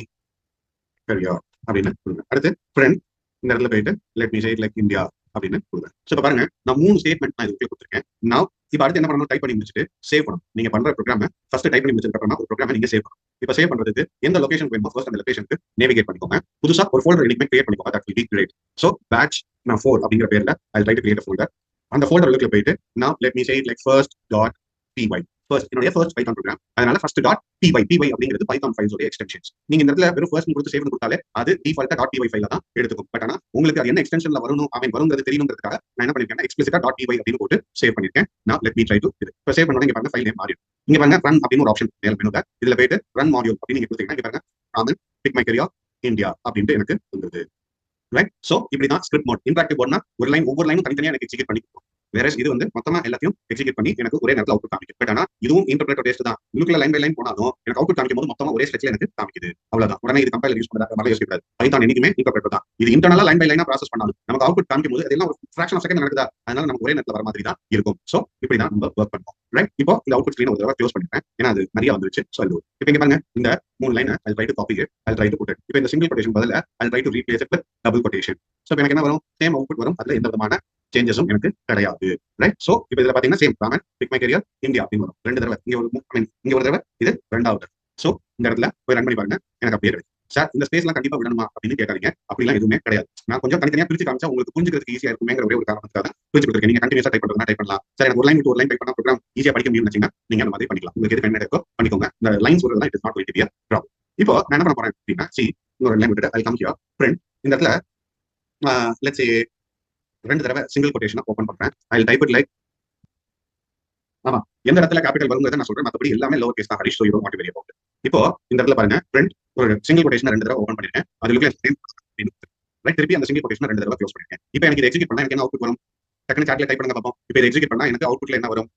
[SPEAKER 1] career அப்படின்னு கொடுக்குறேன். அடுத்து print, இந்த இடத்துல போயிட்டு let me say it like India அப்படின்னு கொடுக்குறேன். சோ இப்போ பாருங்க, நான் 3 ஸ்டேட்மெண்ட் நான் இதுக்குள்ள கொடுத்துருக்கேன். நான் இப்போ அடுத்து என்ன பண்ணணும், டைப் பண்ணி முடிச்சுட்டு சேவ் பண்ணணும். நீங்க பண்ற ப்ரோக்ராம் ஃபர்ஸ்ட் டைப் பண்ணி முடிச்சதுக்கு அப்புறமா ஒரு ப்ரோக்ராம் நீங்க சேவ் பண்ணணும். இப்போ சேவ் பண்றதுக்கு எந்த லொகேஷன் வேணுமோ ஃபர்ஸ்ட் அந்த லொகேஷனுக்கு நேவிகேட் பண்ணிக்கோங்க. புதுசா ஒரு ஃபோல்டர் இன்னைக்கு கிரியேட் பண்ணிக்கோங்க. That will be great. So batch நான் 4 அப்படிங்கிற பேர்ல I'll try to create a folder. அந்த ஃபோல்டர் உள்ள போயிட்டு now let me say it like first.py. First என்னோட ஃபர்ஸ்ட் பைத்தான் ப்ரோக்ராம், அதனால ஃபர்ஸ்ட் டாட் py அப்படிங்கிறது பைத்தான் ஃபைல்ஸ் உடைய எக்ஸ்டென்ஷன்ஸ். நீங்க இந்த இடத்துல வெறும் ஃபர்ஸ்ட் கொடுத்து சேவ் கொடுத்தாலே அது டிஃபால்ட்டா டாட் py ஃபைல தான் எடுத்துக்கும். பட் ஆனா உங்களுக்கு அது என்ன எக்ஸ்டென்ஷன்ல வரணும் வருங்கிறது தெரியணுங்கிறதுக்காக நான் என்ன பண்ணிருக்கேன், எக்ஸ்பிளிசிட்டா டாட் py அப்படின்னு போட்டு சேவ் பண்ணிருக்கேன். நான் லெட் மீ ட்ரை டு இது இப்போ சேவ் பண்ணோட இங்க பாருங்க ஃபைல் நேம் மாறிடும். இங்க பாருங்க ரன் அப்படின்னு ஒரு ஆப்ஷன் மேல மெனுல, இதுல போயிட்டு ரன் மாடியூல் அப்படின்னு நீங்க கொடுத்தீங்கன்னா இங்க பாருங்க Raman pick my career India அப்படின்ட்டு எனக்கு வந்துருது. ரைட், சோ இப்படிதான் ஸ்கிரிப்ட் மோட். இன்டராக்டிவ் மோட்னா ஒரு லைன் ஒவ்வொரு லைனும் தனித்தனியா எனக்கு எக்ஸிக்யூட் பண்ணி கொடுக்கும். வேற இது வந்து மொத்தமா எல்லாத்தையும் எக்ஸிக்யூட் பண்ணி எனக்கு ஒரே நேரத்தில் அவுட்புட் காமிக்கும். பட் ஆனா இதுவும் இன்டர்பிரேட்டர் டேஸ்ட் தான். உங்களுக்கு லைன் பை லைன் போனாலும் எனக்கு அவுட்புட் காமிக்கும் போது மொத்தமா ஒரே ஸ்ட்ரெச்ல எனக்கு காமிக்குது. அவ்வளவுதான். உடனே இது கம்பைலர் யூஸ் பண்ணாத மாதிரி யோசிக்காது. பைத்தான் என்னைக்குமே இன்டர்பிரேட்டர் தான். இது இன்டர்னலா லைன் பை லைனா ப்ராசஸ் பண்ணாலும் நமக்கு அவுட்புட் காமிக்கும் போது அதெல்லாம் ஒரு ஃபிராக்ஷன் ஆஃப் செகண்ட் நடக்குதா, அதனால நமக்கு ஒரே நேரத்தில் வர மாதிரி தான் இருக்கும். சோ இப்படிதான் நம்ம ஒர்க் பண்ணுவோம். ரைட், இப்போ இந்த அவுட்புட் ஸ்கிரீன் ஒரு தடவை க்ளோஸ் பண்ணிட்டேன், ஏன்னா அது நிறைய வந்துருச்சு. சோ இது இப்போ இங்க பாருங்க, இந்த 3 லைனை I'll try to copy it, I'll try to put it. இப்போ இந்த சிங்கிள் கொட்டேஷன் பதிலா I'll try to replace it with double quotation. So இப்போ எனக்கு என்ன வரும், சேம் அவுட்புட் வரும். அதுல எந்த விதமான சேஞ்சஸும் எனக்கு கிடையாது. ரைட், சோ இப்போ இதுல பாத்தீங்கன்னா same Raman pick my career India அப்படின்னு வரும். 2 தடவை இங்க ஒரு தடவை, இது 2வது. சோ இந்த இடத்துல போய் ரன் பண்ணி பாருங்க, எனக்கு அப்படியே கிடைக்கும். சார் இந்த ஸ்பேஸ்லாம் கண்டிப்பா விடணுமா அப்படின்னு கேட்காதீங்க. அப்படிலாம் எதுவுமே கிடையாது. நான் கொஞ்சம் தனித்தனியா பிரிச்சு காமிச்சா உங்களுக்கு புரிஞ்சுக்கிறதுக்கு ஈஸியா இருக்குங்கிற ஒரே ஒரு காரணத்துக்காக பிரிச்சு கொடுத்துருக்கேன். நீங்க கண்டினியூஸா டைப் பண்றதுனா டைப் பண்ணலாம். சார் எனக்கு ஒரு லைன் விட்டு ஒரு லைன் டைப் பண்ணா ப்ரோக்ராம் ஈஸியா படிக்க முடியும்னு நினைச்சீங்கன்னா நீங்க அந்த மாதிரி பண்ணிக்கலாம். உங்களுக்கு எது கண்டிப்பா இருக்கோ பண்ணிக்கோங்க. இந்த லைன்ஸ் வரலாம், it is not going to be a problem. இப்போ நான் என்ன பண்ண போறேன் அப்படின்னா இன்னொரு லைன் விட்டுட்டு I'll come here, print. இந்த இடத்துல லெட்ஸ் சே 2 தடவை சிங்கிள் கொட்டேஷனை ஓபன் பண்றேன். I'll type it like, ஆமா எந்த இடத்துல கேபிட்டல் வருங்கிறத நான் சொல்றேன், மற்றபடி எல்லாமே லோவர் கேஸ் தான். Harish, you don't want to very about. இப்போ இந்த இடத்துல பாருங்க, print ஒரு சிங்கிள் கொட்டேஷன் 2 தடவை ஓபன் பண்ணிருக்கேன். அதுல ரைட், திருப்பி அந்த சிங்கிள் கொட்டேஷன் 2 தடவை க்ளோஸ் பண்ணிருக்கேன். இப்போ எனக்கு இதை எக்ஸிக்யூட் பண்ணா எனக்கு என்ன அவுட்புட் வரும், டக்குனு சாட்ல டைப் பண்ணுங்க பாப்போம். இப்போ இதை எக்ஸிக்யூட் பண்ணா எனக்கு அவுட்புட்ல என்ன வரும்,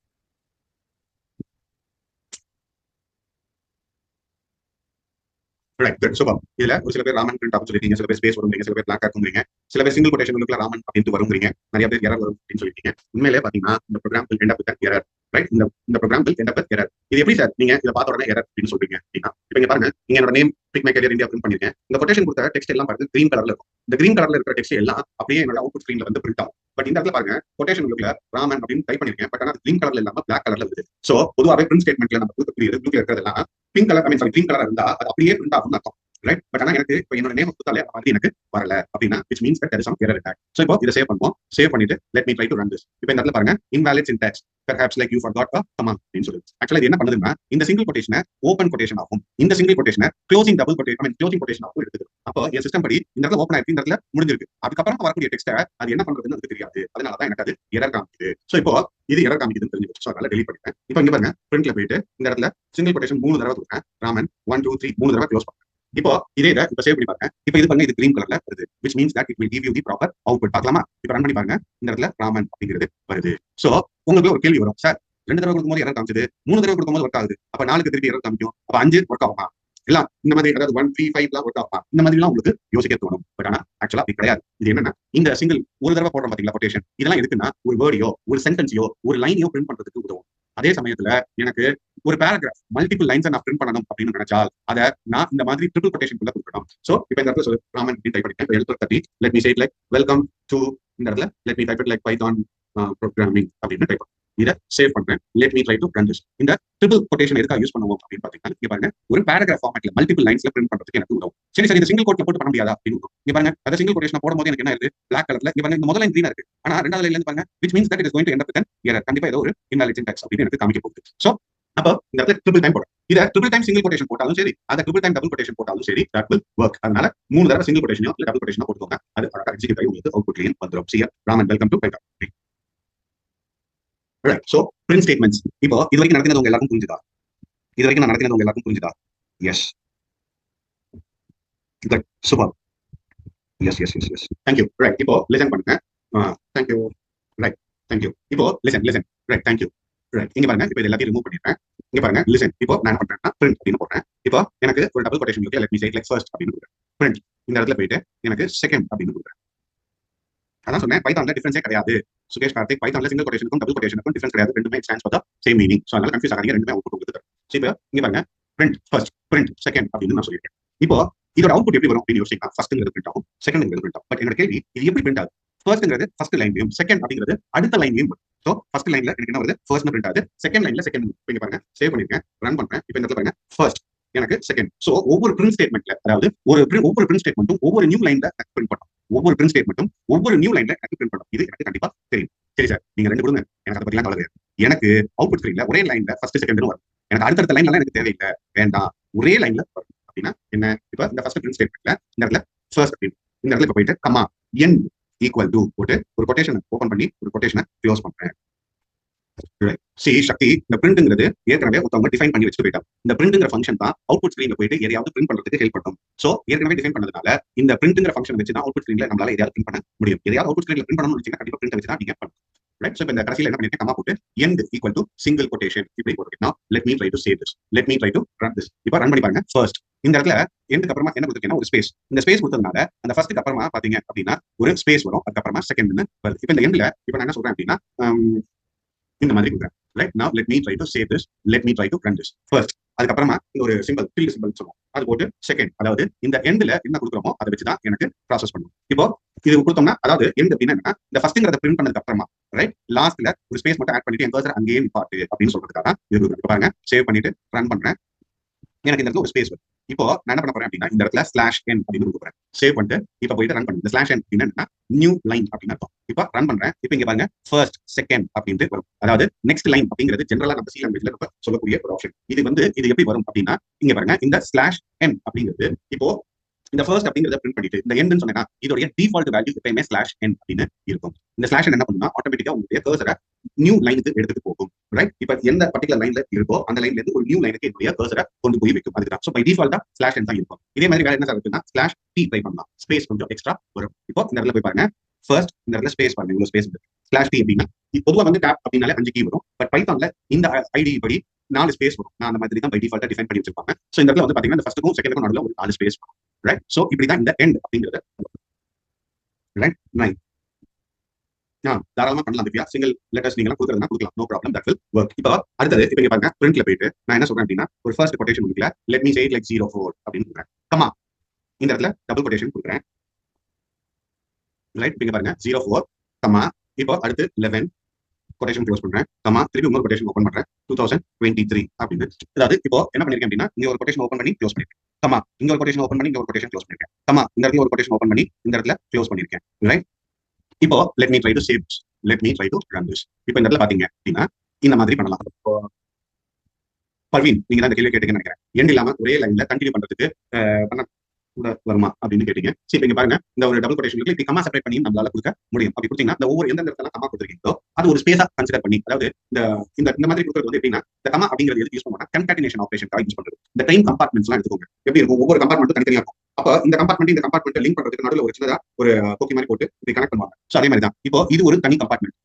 [SPEAKER 1] இதுல ஒரு சில பேர் ராமன் பிரிண்ட் ஆகும் சொல்லிருக்கீங்க, சில பேர் ஸ்பேஸ் வருவீங்க, சில பேர் பிளாக் ஆகுறீங்க, சில பேர் சிங்கிள் கொட்டேஷன் இருக்குல்ல ராமன் அப்படின்னு வருவீங்க, நிறைய பேர் எரர் வரும் அப்படின்னு சொல்லிருக்கீங்க. உண்மையிலே பாத்தீங்கன்னா இந்த program will end up with error. Right, இந்த program will end up with error. இது எப்படி சார் நீங்க இதை பார்த்த உடனே எரர் அப்படின்னு சொல்றீங்க அப்படின்னா, இப்போ இங்க பாருங்க, நீங்க என்னோட name pick my career India print பண்ணிருக்கேன். இந்த கொட்டேஷன் கொடுத்த டெக்ஸ்ட் எல்லாம் பாருங்க கிரீன் கலர்ல இருக்கும். இந்த கிரீன் கலர்ல இருக்கிற டெக்ஸ்ட் எல்லாம் அப்படியே என்னோட அவுட்புட் ஸ்கிரீன்ல வந்து பிரிண்ட் ஆகும். பட் இந்த இடத்துல பாருங்க, கொட்டேஷன் இருக்குல்ல ராமன் அப்படின்னு டைப் பண்ணிருக்கேன். பட் ஆனா கிரீன் கலர்ல இல்லாம பிளாக் கலர்ல இருக்குது. சோ பொதுவாகவே பிரிண்ட் ஸ்டேட்மெண்ட்ல நம்ம கொடுக்கக்கூடியது ப்ளூ இருக்கிறதெல்லாம் பிங்க் கலர், கிரீன் கலர் இருந்தா அது அப்படியே பிரிண்ட் ஆகும்னு அர்த்தம். ரைட், பட் ஆனா எனக்கு இப்போ என்னோட நேம் கொடுத்தாலே அந்த மாதிரி எனக்கு வரல அப்படின்னா which means that there is some error attack. So இப்போ இதை சேவ் பண்ணுவோம். சேவ் பண்ணிட்டு let me try to run this. இப்போ இந்த இடத்துல பாருங்க, invalid syntax perhaps like you forgot a command அப்படின்னு சொல்லுது. ஆக்சுவலா இது என்ன பண்ணுதுன்னா இந்த சிங்கிள் கொட்டேஷனை ஓபன் கொட்டேஷன் ஆகும், இந்த சிங்கிள் கொட்டேஷனை closing double quotation closing quotation ஆகும் எடுத்துது. அப்போ என் சிஸ்டம் படி இந்த இடத்துல ஓபன் ஆயிருக்கு, இந்த இடத்துல முடிஞ்சிருக்கு. அதுக்கப்புறம் வரக்கூடிய டெக்ஸ்ட்டை அது என்ன பண்றதுன்னு அதுக்கு தெரியாது. அதனால தான் எனக்கு அது எரர் காமிக்குது. சோ இப்போ இது எரர் காமிக்குதுன்னு தெரிஞ்சு வச்சு அதனால டெலிட் பண்ணிட்டேன். இப்போ இங்க பாருங்க, பிரிண்ட்ல போயிட்டு இந்த இடத்துல சிங்கிள் கொட்டேஷன் 3 தடவை கொடுக்குறேன், ராமன் 1 2 3 3 தடவை க்ளோஸ் பண்ணுறேன். இப்போ இதே இப்ப சேவ் பண்ணி பாருங்க. இப்போ இது பாருங்க, இது கிரீன் கலர்ல வருது, which means that it will give you the proper output. பார்க்கலாமா? இப்போ ரன் பண்ணி பாருங்க, இந்த இடத்துல ராமன் அப்படிங்கிறது வருது. சோ உங்களுக்கு ஒரு கேள்வி வரும், சார் 2 தடவை கொடுக்கும்போது எரர் காமிச்சது, 3 தடவை கொடுக்கும்போது ஒர்க் ஆகுது, அப்ப 4க்கு திருப்பி எரர் காமிக்கும், அப்ப 5 ஒர்க் ஆகுமா? எல்லாம் இந்த மாதிரி, அதாவது 1 3 5 எல்லாம் ஒர்க் ஆகுமா? இந்த மாதிரி எல்லாம் உங்களுக்கு யோசிக்க தோணும். பட் ஆனா ஆக்சுவலா அப்படி கிடையாது. இது என்னன்னா, இந்த சிங்கிள் ஒரு தடவை போடுறோம் பாத்தீங்களா கொட்டேஷன், இதெல்லாம் எதுக்குன்னா ஒரு வேர்டையோ ஒரு சென்டென்ஸையோ ஒரு லைனையோ பிரிண்ட் பண்றதுக்கு உதவும். அதே சமயத்துல எனக்கு ஒரு பேராகிராஃப் மல்டிபிள் லைன்ஸ் நான் பிரிண்ட் பண்ணணும் அப்படின்னு நினைச்சால் அதை நான் இந்த மாதிரி ட்ரிபிள் கொட்டேஷன் குள்ள கொடுக்கணும். சோ இப்போ இந்த இடத்துல ராமன் டைப் பண்ணிட்டேன். எழுத்து தட்டி let me say it like welcome to, இந்த இடத்துல let me type it like python programming அப்படின்னு டைப் பண்ணுறேன். இதை சேவ் பண்றேன். let me try to run this. இந்த ட்ரிபிள் கொட்டேஷன் எதுக்காக யூஸ் பண்ணுவோம் அப்படின்னு பாத்தீங்கன்னா இங்க பாருங்க, ஒரு பேராகிராஃப் ஃபார்மேட்ல மல்டிபிள் லைன்ஸ்ல பிரிண்ட் பண்றதுக்கு எனக்கு உதவும். சரி சரி, இந்த சிங்கிள் கோட்ல போட்டு பண்ண முடியாதா அப்படின்னு இங்க பாருங்க. அதை சிங்கிள் கோட்டேஷன் போடும்போது எனக்கு என்ன இருக்கு, பிளாக் கலர்ல இங்க பாருங்க, இந்த முதல்ல கிரீனா இருக்கு. ஆனா ரெண்டாவது லைன்ல இருந்து பாருங்க, which means that it is going to end up with an error. கண்டிப்பா ஏதோ ஒரு invalid syntax அப்படின்னு எனக்கு காமிக்க போகுது. சோ அப்போ இந்த இடத்துல ட்ரிபிள் டைம் போடுறேன். இதை ட்ரிபிள் டைம் சிங்கிள் கோட்டேஷன் போட்டாலும் சரி, அதை ட்ரிபிள் டைம் டபுள் கோட்டேஷன் போட்டாலும் சரி, that will work. அதனால 3 தடவை சிங்கிள் கோட்டேஷனோ இல்ல டபுள் கோட்டேஷனோ போட்டுக்கோங்க. அது அழகா எக்ஸிக்யூட் ஆகி உங்களுக்கு அவுட்புட்லயும் வந்துரும். See ya. Raman, welcome to Python. Right. So print statements. இப்போ இது வரைக்கும் நடத்தினது உங்க எல்லாருக்கும் புரிஞ்சுதா? இது வரைக்கும் நான் நடத்தினது உங்க எல்லாருக்கும் புரிஞ்சுதா? Yes. Good. Super. Yes. Thank you. Right. இப்போ listen பண்ணுங்க. Thank you. Right. Thank you. இப்போ listen. Right. Thank you. Right. இங்க பாருங்க, இப்போ இது எல்லாத்தையும் ரிமூவ் பண்ணிட்டேன். இங்க பாருங்க, listen. இப்போ நான் என்ன பண்றேன்னா print அப்படின்னு போடுறேன். இப்போ எனக்கு ஒரு டபுள் கோட்டேஷன் இருக்கு. let me say it like first அப்படின்னு கொடுக்குறேன். print இந்த இடத்துல போயிட்டு எனக்கு செகண்ட் அப்படின்னு கொடுக்குறேன். அதான் சொன்னேன், பைத்தான்ல டிஃபரன்ஸே கிடையாது. சுகேஷ் கார்த்திக், பைத்தான்ல சிங்கிள் கோட்டேஷனுக்கும் டபுள் கோட்டேஷனுக்கும் டிஃபரன்ஸ் கிடையாது. ரெண்டுமே stands for the same meaning. So அதனால கன்ஃபியூஸ் ஆகாதீங்க, ரெண்டுமே அவுட்புட் உங்களுக்கு தரும். சோ இப்போ இங்க பாருங்க, print first, print second அப்படின்னு நான் சொல்லிருக்கேன். இப்போ இதோட அவுட்புட் எப்படி வரும் அப்படின்னு யோசிச்சீங்கன்னா, ஃபர்ஸ்ட்ங்கிறது பிரிண்ட் ஆகும், செகண்ட்ங்கிறது பிரிண்ட் ஆகும். பட் என்னோட கேள்வி, இது எப்படி பிரிண்ட் ஆகுது? ஃபர்ஸ்ட்ங்கிறது ஃபர்ஸ்ட் லைன்லயும், செகண்ட் அப்படிங்கிறது அடுத்த லைன்லயும் வரும். சோ ஃபர்ஸ்ட் லைன்ல எனக்கு என்ன வருது, ஃபர்ஸ்ட் பிரிண்ட் ஆகுது. செகண்ட் லைன்ல செகண்ட். இங்க பாருங்க, சேவ் பண்ணிருக்கேன், ரன் பண்றேன். இப்போ இந்த இடத்துல பாருங்க, ஃபர்ஸ்ட் எனக்கு செகண்ட். சோ ஒவ்வொரு பிரிண்ட் ஸ்டேட்மெண்ட்ல, அதாவது ஒவ்வொரு பிரிண்ட் ஸ்டேட்மெண்ட்டும் ஒவ்வொரு நியூ லைன்ல பிரிண்ட் பண்ணும். ஒவ்வொரு பிரிண்ட் ஸ்டேட்மெண்ட்டும் ஒவ்வொரு நியூ லைன்ல பிரிண்ட் பண்ணும். இது எனக்கு கண்டிப்பா தெரியும். சரி சார், நீங்க ரெண்டு கொடுங்க, எனக்கு அதை பத்தி கவலை கிடையாது. எனக்கு அவுட்புட் ஸ்கிரீன்ல ஒரே லைன்ல ஃபர்ஸ்ட் செகண்ட் வரும். எனக்கு அடுத்த லைன்ல எனக்கு தேவையில்லை, வேண்டாம், ஒரே லைன்ல வரும். அப்படின்னா என்ன, இப்ப இந்த ஃபர்ஸ்ட் பிரிண்ட் ஸ்டேட்மெண்ட்ல இந்த இடத்துல ஃபர்ஸ்ட் அப்படின்னு இந்த இடத்துல போயிட்டு கமா n ஈக்குவல் டு போட்டு ஒரு கொட்டேஷனை ஓபன் பண்ணி ஒரு கொட்டேஷனை க்ளோஸ் பண்றேன். சி சக்தி, இந்த பிரிண்ட்ங்கிறது ஏற்கனவே ஒருத்தவங்க டிஃபைன் பண்ணி வச்சுட்டு போயிட்டோம். இந்த பிரிண்ட்ங்கிற ஃபங்க்ஷன் தான் அவுட்புட் ஸ்கிரீன்ல போயிட்டு எதையாவது பிரிண்ட் பண்றதுக்கு ஹெல்ப் பண்ணும். சோ ஏற்கனவே டிஃபைன் பண்ணதுனால இந்த பிரிண்ட்ங்கிற ஃபங்க்ஷன் வச்சு தான் அவுட்புட் ஸ்கிரீன்ல நம்மளால எதையாவது பிரிண்ட் பண்ண முடியும். எதையாவது அவுட்புட் ஸ்கிரீன்ல பிரிண்ட் பண்ணணும்னு வச்சீங்கன்னா கண்டிப்பா பிரிண்ட் வச்சு தான் நீங்க பண்ணணும். ரைட். சோ இப்போ இந்த கடைசியில என்ன பண்ணிருக்கேன், கமா போட்டு end equal to single quotation இப்படி போட்டுருக்கேன். now let me try to save this, let me try to run this. இப்போ ரன் பண்ணி பாருங்க. ஃபர்ஸ்ட் இந்த இடத்துல எண்டுக்கு அப்புறமா என்ன கொடுத்துருக்கேன்னா ஒரு ஸ்பேஸ். இந்த ஸ்பேஸ் கொடுத்ததுனால அந்த ஃபர்ஸ்ட்க்கு அப்புறமா பாத்தீங்க அப்படின்னா ஒரு ஸ்பேஸ் வரும், அதுக்கப்புறமா செகண்ட்னு வருது. இப்போ இந்த எண்ட்ல இப்போ நான் என்ன சொல்றேன் அப்படின்னா இந்த மாதிரி கொடுக்குறேன். Right. now let me try to save this, let me try to run this. First அதுக்கப்புறமா இந்த ஒரு சிம்பிள் டில் சிம்பிள் சொல்லுவோம், அது போட்டு செகண்ட், அதாவது இந்த எண்ட்ல என்ன கொடுக்குறோமோ அதை வச்சு தான் எனக்கு ப்ராசஸ் பண்ணும். இப்போ இது கொடுத்தோம்னா, அதாவது எண்ட் அப்படின்னா இந்த ஃபர்ஸ்ட்ங்கிறத பிரிண்ட் பண்ணதுக்கு அப்புறமா ரைட் லாஸ்ட்ல ஒரு ஸ்பேஸ் மட்டும் ஆட் பண்ணிட்டு என் கர்சர் அங்கேயே நிப்பாட்டு அப்படின்னு சொல்றதுக்காக இது பாருங்க. சேவ் பண்ணிட்டு ரன் பண்றேன். எனக்கு இந்த இடத்துல ஒரு ஸ்பேஸ் வரும். இப்போ நான் என்ன பண்ண போறேன் அப்படின்னா இந்த இடத்துல ஸ்லாஷ் n அப்படின்னு கொடுக்குறேன். சேவ் பண்ணிட்டு இப்போ போயிட்டு ரன் பண்ணுங்க. இந்த ஸ்லாஷ் n அப்படின்னா நியூ லைன் அப்படின்னு அர்த்தம். இப்போ ரன் பண்றேன். இப்போ இங்க பாருங்க ஃபர்ஸ்ட் செகண்ட் அப்படின்ட்டு வரும். அதாவது நெக்ஸ்ட் லைன் அப்படிங்கிறது ஜெனரலா நம்ம சி லாங்குவேஜ்ல நம்ம சொல்லக்கூடிய ஒரு ஆப்ஷன். இது எப்படி வரும் அப்படின்னா இங்க பாருங்க, இந்த ஸ்லாஷ் n அப்படிங்கிறது இப்போ இந்த ஃபர்ஸ்ட் அப்படிங்கறத பிரிண்ட் பண்ணிட்டு இந்த எண்ட்னு சொன்னா இதோட டிஃபால்ட் வேல்யூ எப்பயுமே ஸ்லாஷ் n அப்படின்னு இருக்கும். இந்த ஸ்லாஷ் n என்ன பண்ணுன்னா ஆட்டோமேட்டிக்கா உங்களுடைய கர்சரை நியூ லைனுக்கு எடுத்துட்டு போகும். ரைட். இப்போ எந்த பர்டிகுலர் லைன்ல இருக்கோ அந்த லைன்ல இருந்து ஒரு நியூ லைனுக்கு என்னுடைய கர்சரை கொண்டு போய் வைக்கும். அதுதான். சோ பை டிஃபால்ட்டா ஸ்லாஷ் n தான் இருக்கும். இதே மாதிரி வேற என்ன இருக்குன்னா ஸ்லாஷ் t ட்ரை பண்ணலாம். ஸ்பேஸ் கொஞ்சம் எக்ஸ்ட்ரா வரும். இப்போ இந்த இடத்துல போய் பாருங்க, ஃபர்ஸ்ட் இந்த இடத்துல ஸ்பேஸ் பாருங்க, இவ்வளவு ஸ்பேஸ் இருக்கு. ஸ்லாஷ் t அப்படின்னா பொதுவா வந்து டேப் அப்படினாலே 5 கீ வரும். பட் பைத்தான்ல இந்த ஐடி படி 4 ஸ்பேஸ் வரும். நான் அந்த மாதிரி தான் பை டிஃபால்ட்டா டிஃபைன் பண்ணி வச்சிருப்பாங்க. சோ இந்த இடத்துல வந்து பாத்தீங்கன்னா இந்த ஃபர்ஸ்ட்க்கும் செகண்ட்க்கும் நடுவுல ஒரு 4 ஸ்பேஸ் வரும். ரைட். சோ இப்படி தான் இந்த எண்ட் அப்படிங்கிறது. ரைட். 9 தாராளமா பண்ணலாம் திவ்யா. சிங்கிள் லெட்டர்ஸ் நீங்க கொடுக்கறதுனா கொடுக்கலாம், no problem, that will work. இப்போ அடுத்தது இப்போ இங்க பாருங்க, பிரிண்ட்ல போயிட்டு நான் என்ன சொல்றேன் அப்படின்னா ஒரு ஃபர்ஸ்ட் கொட்டேஷன் கொடுக்கல, let me say it like 04 அப்படின்னு கொடுக்குறேன். கமா இந்த இடத்துல டபுள் கொட்டேஷன் கொடுக்குறேன். ரைட். இங்க பாருங்க 04 கமா இப்போ அடுத்து 11 கொட்டேஷன் க்ளோஸ் பண்றேன். கமா திருப்பி இன்னொரு கொட்டேஷன் ஓபன் பண்றேன் 2023 அப்படின்னு. அதாவது இப்போ என்ன பண்ணிருக்கேன் அப்படின்னா இங்க ஒரு கொட்டேஷன் ஓபன் பண்ணி க்ளோஸ் பண்ணிருக்கேன். கமா இங்க ஒரு கொட்டேஷன் ஓபன் பண்ணி இங்க ஒரு கொட்டேஷன் க்ளோஸ் பண்ணிருக்கேன். கமா இந்த இடத்துல ஒரு கொட்டேஷன் ஓபன் பண்ணி இந்த இடத்துல க்ளோஸ் பண்ணிருக்கேன். ரைட். இப்போ let me try to save this, let me try to run this. இப்போ இந்த இடத்துல பாத்தீங்க அப்படின்னா இந்த மாதிரி பண்ணலாம். பர்வீன், நீங்க தான் இந்த கேள்வி கேட்டீங்கன்னு நினைக்கிறேன். எண்ட் இல்லாம ஒரே லைன்ல கண்டினியூ பண்றதுக்கு பண்ண கூட வருமா அப்படின்னு கேட்டீங்க. சரி இங்க பாருங்க, இந்த ஒரு டபுள் கொட்டேஷன் இப்படி கமா செப்பரேட் பண்ணி நம்மளால கொடுக்க முடியும். அப்படி கொடுத்தீங்கன்னா இந்த ஒவ்வொரு எந்த இடத்துல கமா கொடுத்துருக்கீங்களோ அது ஒரு ஸ்பேஸா கன்சிடர் பண்ணி, அதாவது இந்த மாதிரி கொடுக்கறது வந்து எப்படின்னா இந்த கமா அப்படிங்கிறது எதுக்கு யூஸ் பண்ணுவாங்க, கன்காட்டினேஷன் ஆபரேஷன் யூஸ் பண்றது. இந்த டைம் கம்பார்ட்மெண்ட்ஸ் எல்லாம் எடுத்துக்கோங்க. எப்படி இருக்கும், ஒவ்வொரு கம்பார்ட்மெண்ட்டும் தனித்தனியா இருக்கும். அப்போ இந்த கம்பார்ட்மெண்ட் லிங்க் பண்றதுக்கு நடுவில் ஒரு சின்னதா ஒரு கோக்கி மாதிரி போட்டு இப்படி கனெக்ட் பண்ணுவாங்க. சோ அதே மாதிரி தான் இப்போ இது ஒரு தனி கம்பார்ட்மெண்ட்,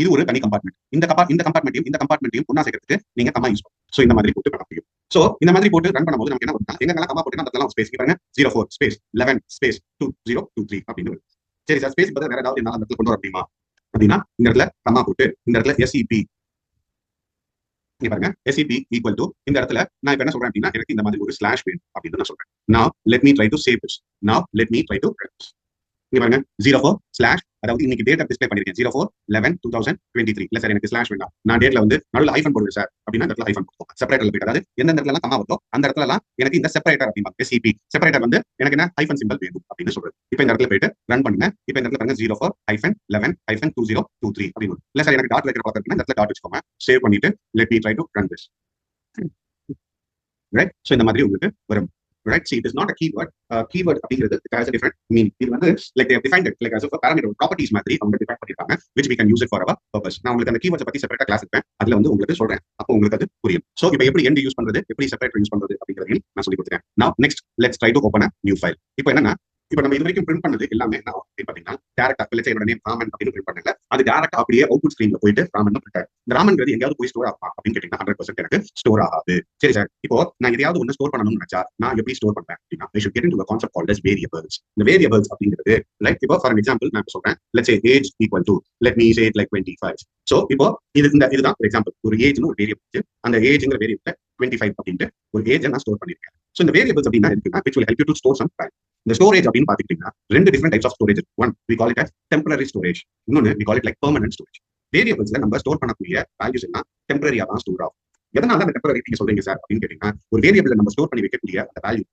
[SPEAKER 1] இது ஒரு தனி கம்பார்ட்மெண்ட். இந்த கம்பார்ட்மெண்ட்டையும் ஒண்ணா சேர்க்கிறதுக்கு நீங்க கமா யூஸ் பண்ணும். சோ இந்த மாதிரி போட்டு பண்ண முடியும். சோ இந்த மாதிரி போட்டு ரன் பண்ணும்போது நமக்கு என்ன வரும்னா எங்கெல்லாம் கமா போட்டு அந்த ஸ்பேஸ் பாருங்க 04 ஸ்பேஸ் 11 ஸ்பேஸ் 2023 அப்படின்னு. சரி சார், ஸ்பேஸ் பதிலா வேற ஏதாவது என்னால அந்த இடத்துல கொண்டு வர முடியுமா அப்படின்னா இந்த இடத்துல கமா போட்டு இந்த இடத்துல SEP இங்க பாருங்க, SEP ஈக்குவல் டு இந்த இடத்துல நான் இப்ப என்ன சொல்றேன் அப்படின்னா எனக்கு இந்த மாதிரி ஒரு ஸ்லாஷ் வேணும் அப்படின்னு நான் சொல்றேன். now let me try to save this, now let me try to run this. இங்க பாருங்க 04 ஸ்லாஷ், அதாவது இன்னைக்கு டேட்டா டிஸ்பிளே பண்ணிருக்கேன் 04/11/2023. இல்ல சார் எனக்கு ஸ்லாஷ் வேண்டாம், நான் டேட்ல வந்து நடுவில் ஐஃபன் போடுவேன் சார் அப்படின்னா இந்த இடத்துல ஐஃபன் போடுவோம். செப்பரேட்டர்ல போயிட்டு, அதாவது எந்த இடத்துல கமா வருதோ அந்த இடத்துல எனக்கு இந்த செப்பரேட்டர் அப்படின்னா SCP செப்பரேட்டர் வந்து எனக்கு என்ன ஐஃபன் சிம்பிள் வேணும் அப்படின்னு சொல்றது. இப்போ இந்த இடத்துல போயிட்டு ரன் பண்ணுங்க. இப்போ இந்த இடத்துல பாருங்க 04/11/2023 அப்படின்னு. இல்ல சார் எனக்கு டாட் வைக்கிற பக்கம் இருக்குன்னா இந்த இடத்துல டாட் வச்சுக்கோங்க. சேவ் பண்ணிட்டு let me try to run this. Right, so இந்த மாதிரி உங்களுக்கு வரும். Right, see, it is not a keyword. Keyword அப்படிங்கிறது it has a different meaning. இது வந்து like they have defined it like as a parameter properties மாதிரி அவங்க define பண்ணிருக்காங்க, which we can use it for our purpose. நான் உங்களுக்கு அந்த keywords பத்தி செப்பரேட்டா கிளாஸ் எடுப்பேன், அதுல வந்து உங்களுக்கு சொல்றேன், அப்போ உங்களுக்கு அது புரியும். சோ இப்போ எப்படி end யூஸ் பண்றது, எப்படி செப்பரேட்டர் யூஸ் பண்றது அப்படிங்கறதையும் நான் சொல்லி கொடுத்துட்டேன். Now next let's try to open a new file. இப்போ என்னன்னா, இப்போ நம்ம இது வரைக்கும் பிரிண்ட் பண்ணது எல்லாமே நான் பாத்தீங்கன்னா டேரக்டா என்னோட நேம் ராமன் அப்படின்னு பிரிண்ட் பண்ணல, அது டேரக்டா அப்படியே அவுட்புட் ஸ்கிரீன்ல போயிட்டு ராமன் பிரிண்ட். இந்த ராமன்ங்கிறது எங்கேயாவது போய் ஸ்டோர் ஆகுமா அப்படின்னு கேட்டீங்கன்னா 100% எனக்கு ஸ்டோர் ஆகாது. சரி சார், இப்போ நான் எதையாவது ஒன்று ஸ்டோர் பண்ணணும்னு நினைச்சா நான் எப்படி ஸ்டோர் பண்ணேன் அப்படின்னா I should get into a concept called as variables. இந்த வேரியபிள்ஸ் அப்படிங்கிறது லைக் இப்போ ஃபார் எக்ஸாம்பிள் நான் சொல்றேன், let's say age equal to, let me say it like 25. So இப்போ இதுதான் ஒரு எக்ஸாம்பிள், ஒரு ஏஜ்னு ஒரு வேரியபிள், அந்த ஏஜ்ங்கிற வேரியபிள் 25 அப்படின்ட்டு ஒரு ஏஜ் நான் ஸ்டோர் பண்ணிருக்கேன். சோ இந்த வேரியபிள்ஸ் அப்படின்னா இருக்குன்னா which will help you to store some time. இந்த ஸ்டோரேஜ் அப்படின்னு பாத்துக்கிட்டீங்கன்னா ரெண்டு different types of storage. One we call it as temporary storage, இன்னொன்னு we call it like permanent storage. வேரியபிள்ஸ்ல நம்ம ஸ்டோர் பண்ணக்கூடிய வேல்யூஸ் எல்லாம் டெம்பரரியா தான் ஸ்டோர் ஆகும். எதனால அந்த டெம்பரரி நீங்க சொல்றீங்க சார் அப்படின்னு கேட்டீங்கன்னா, ஒரு வேரியபிள் நம்ம ஸ்டோர் பண்ணி வைக்கக்கூடிய அந்த வேல்யூ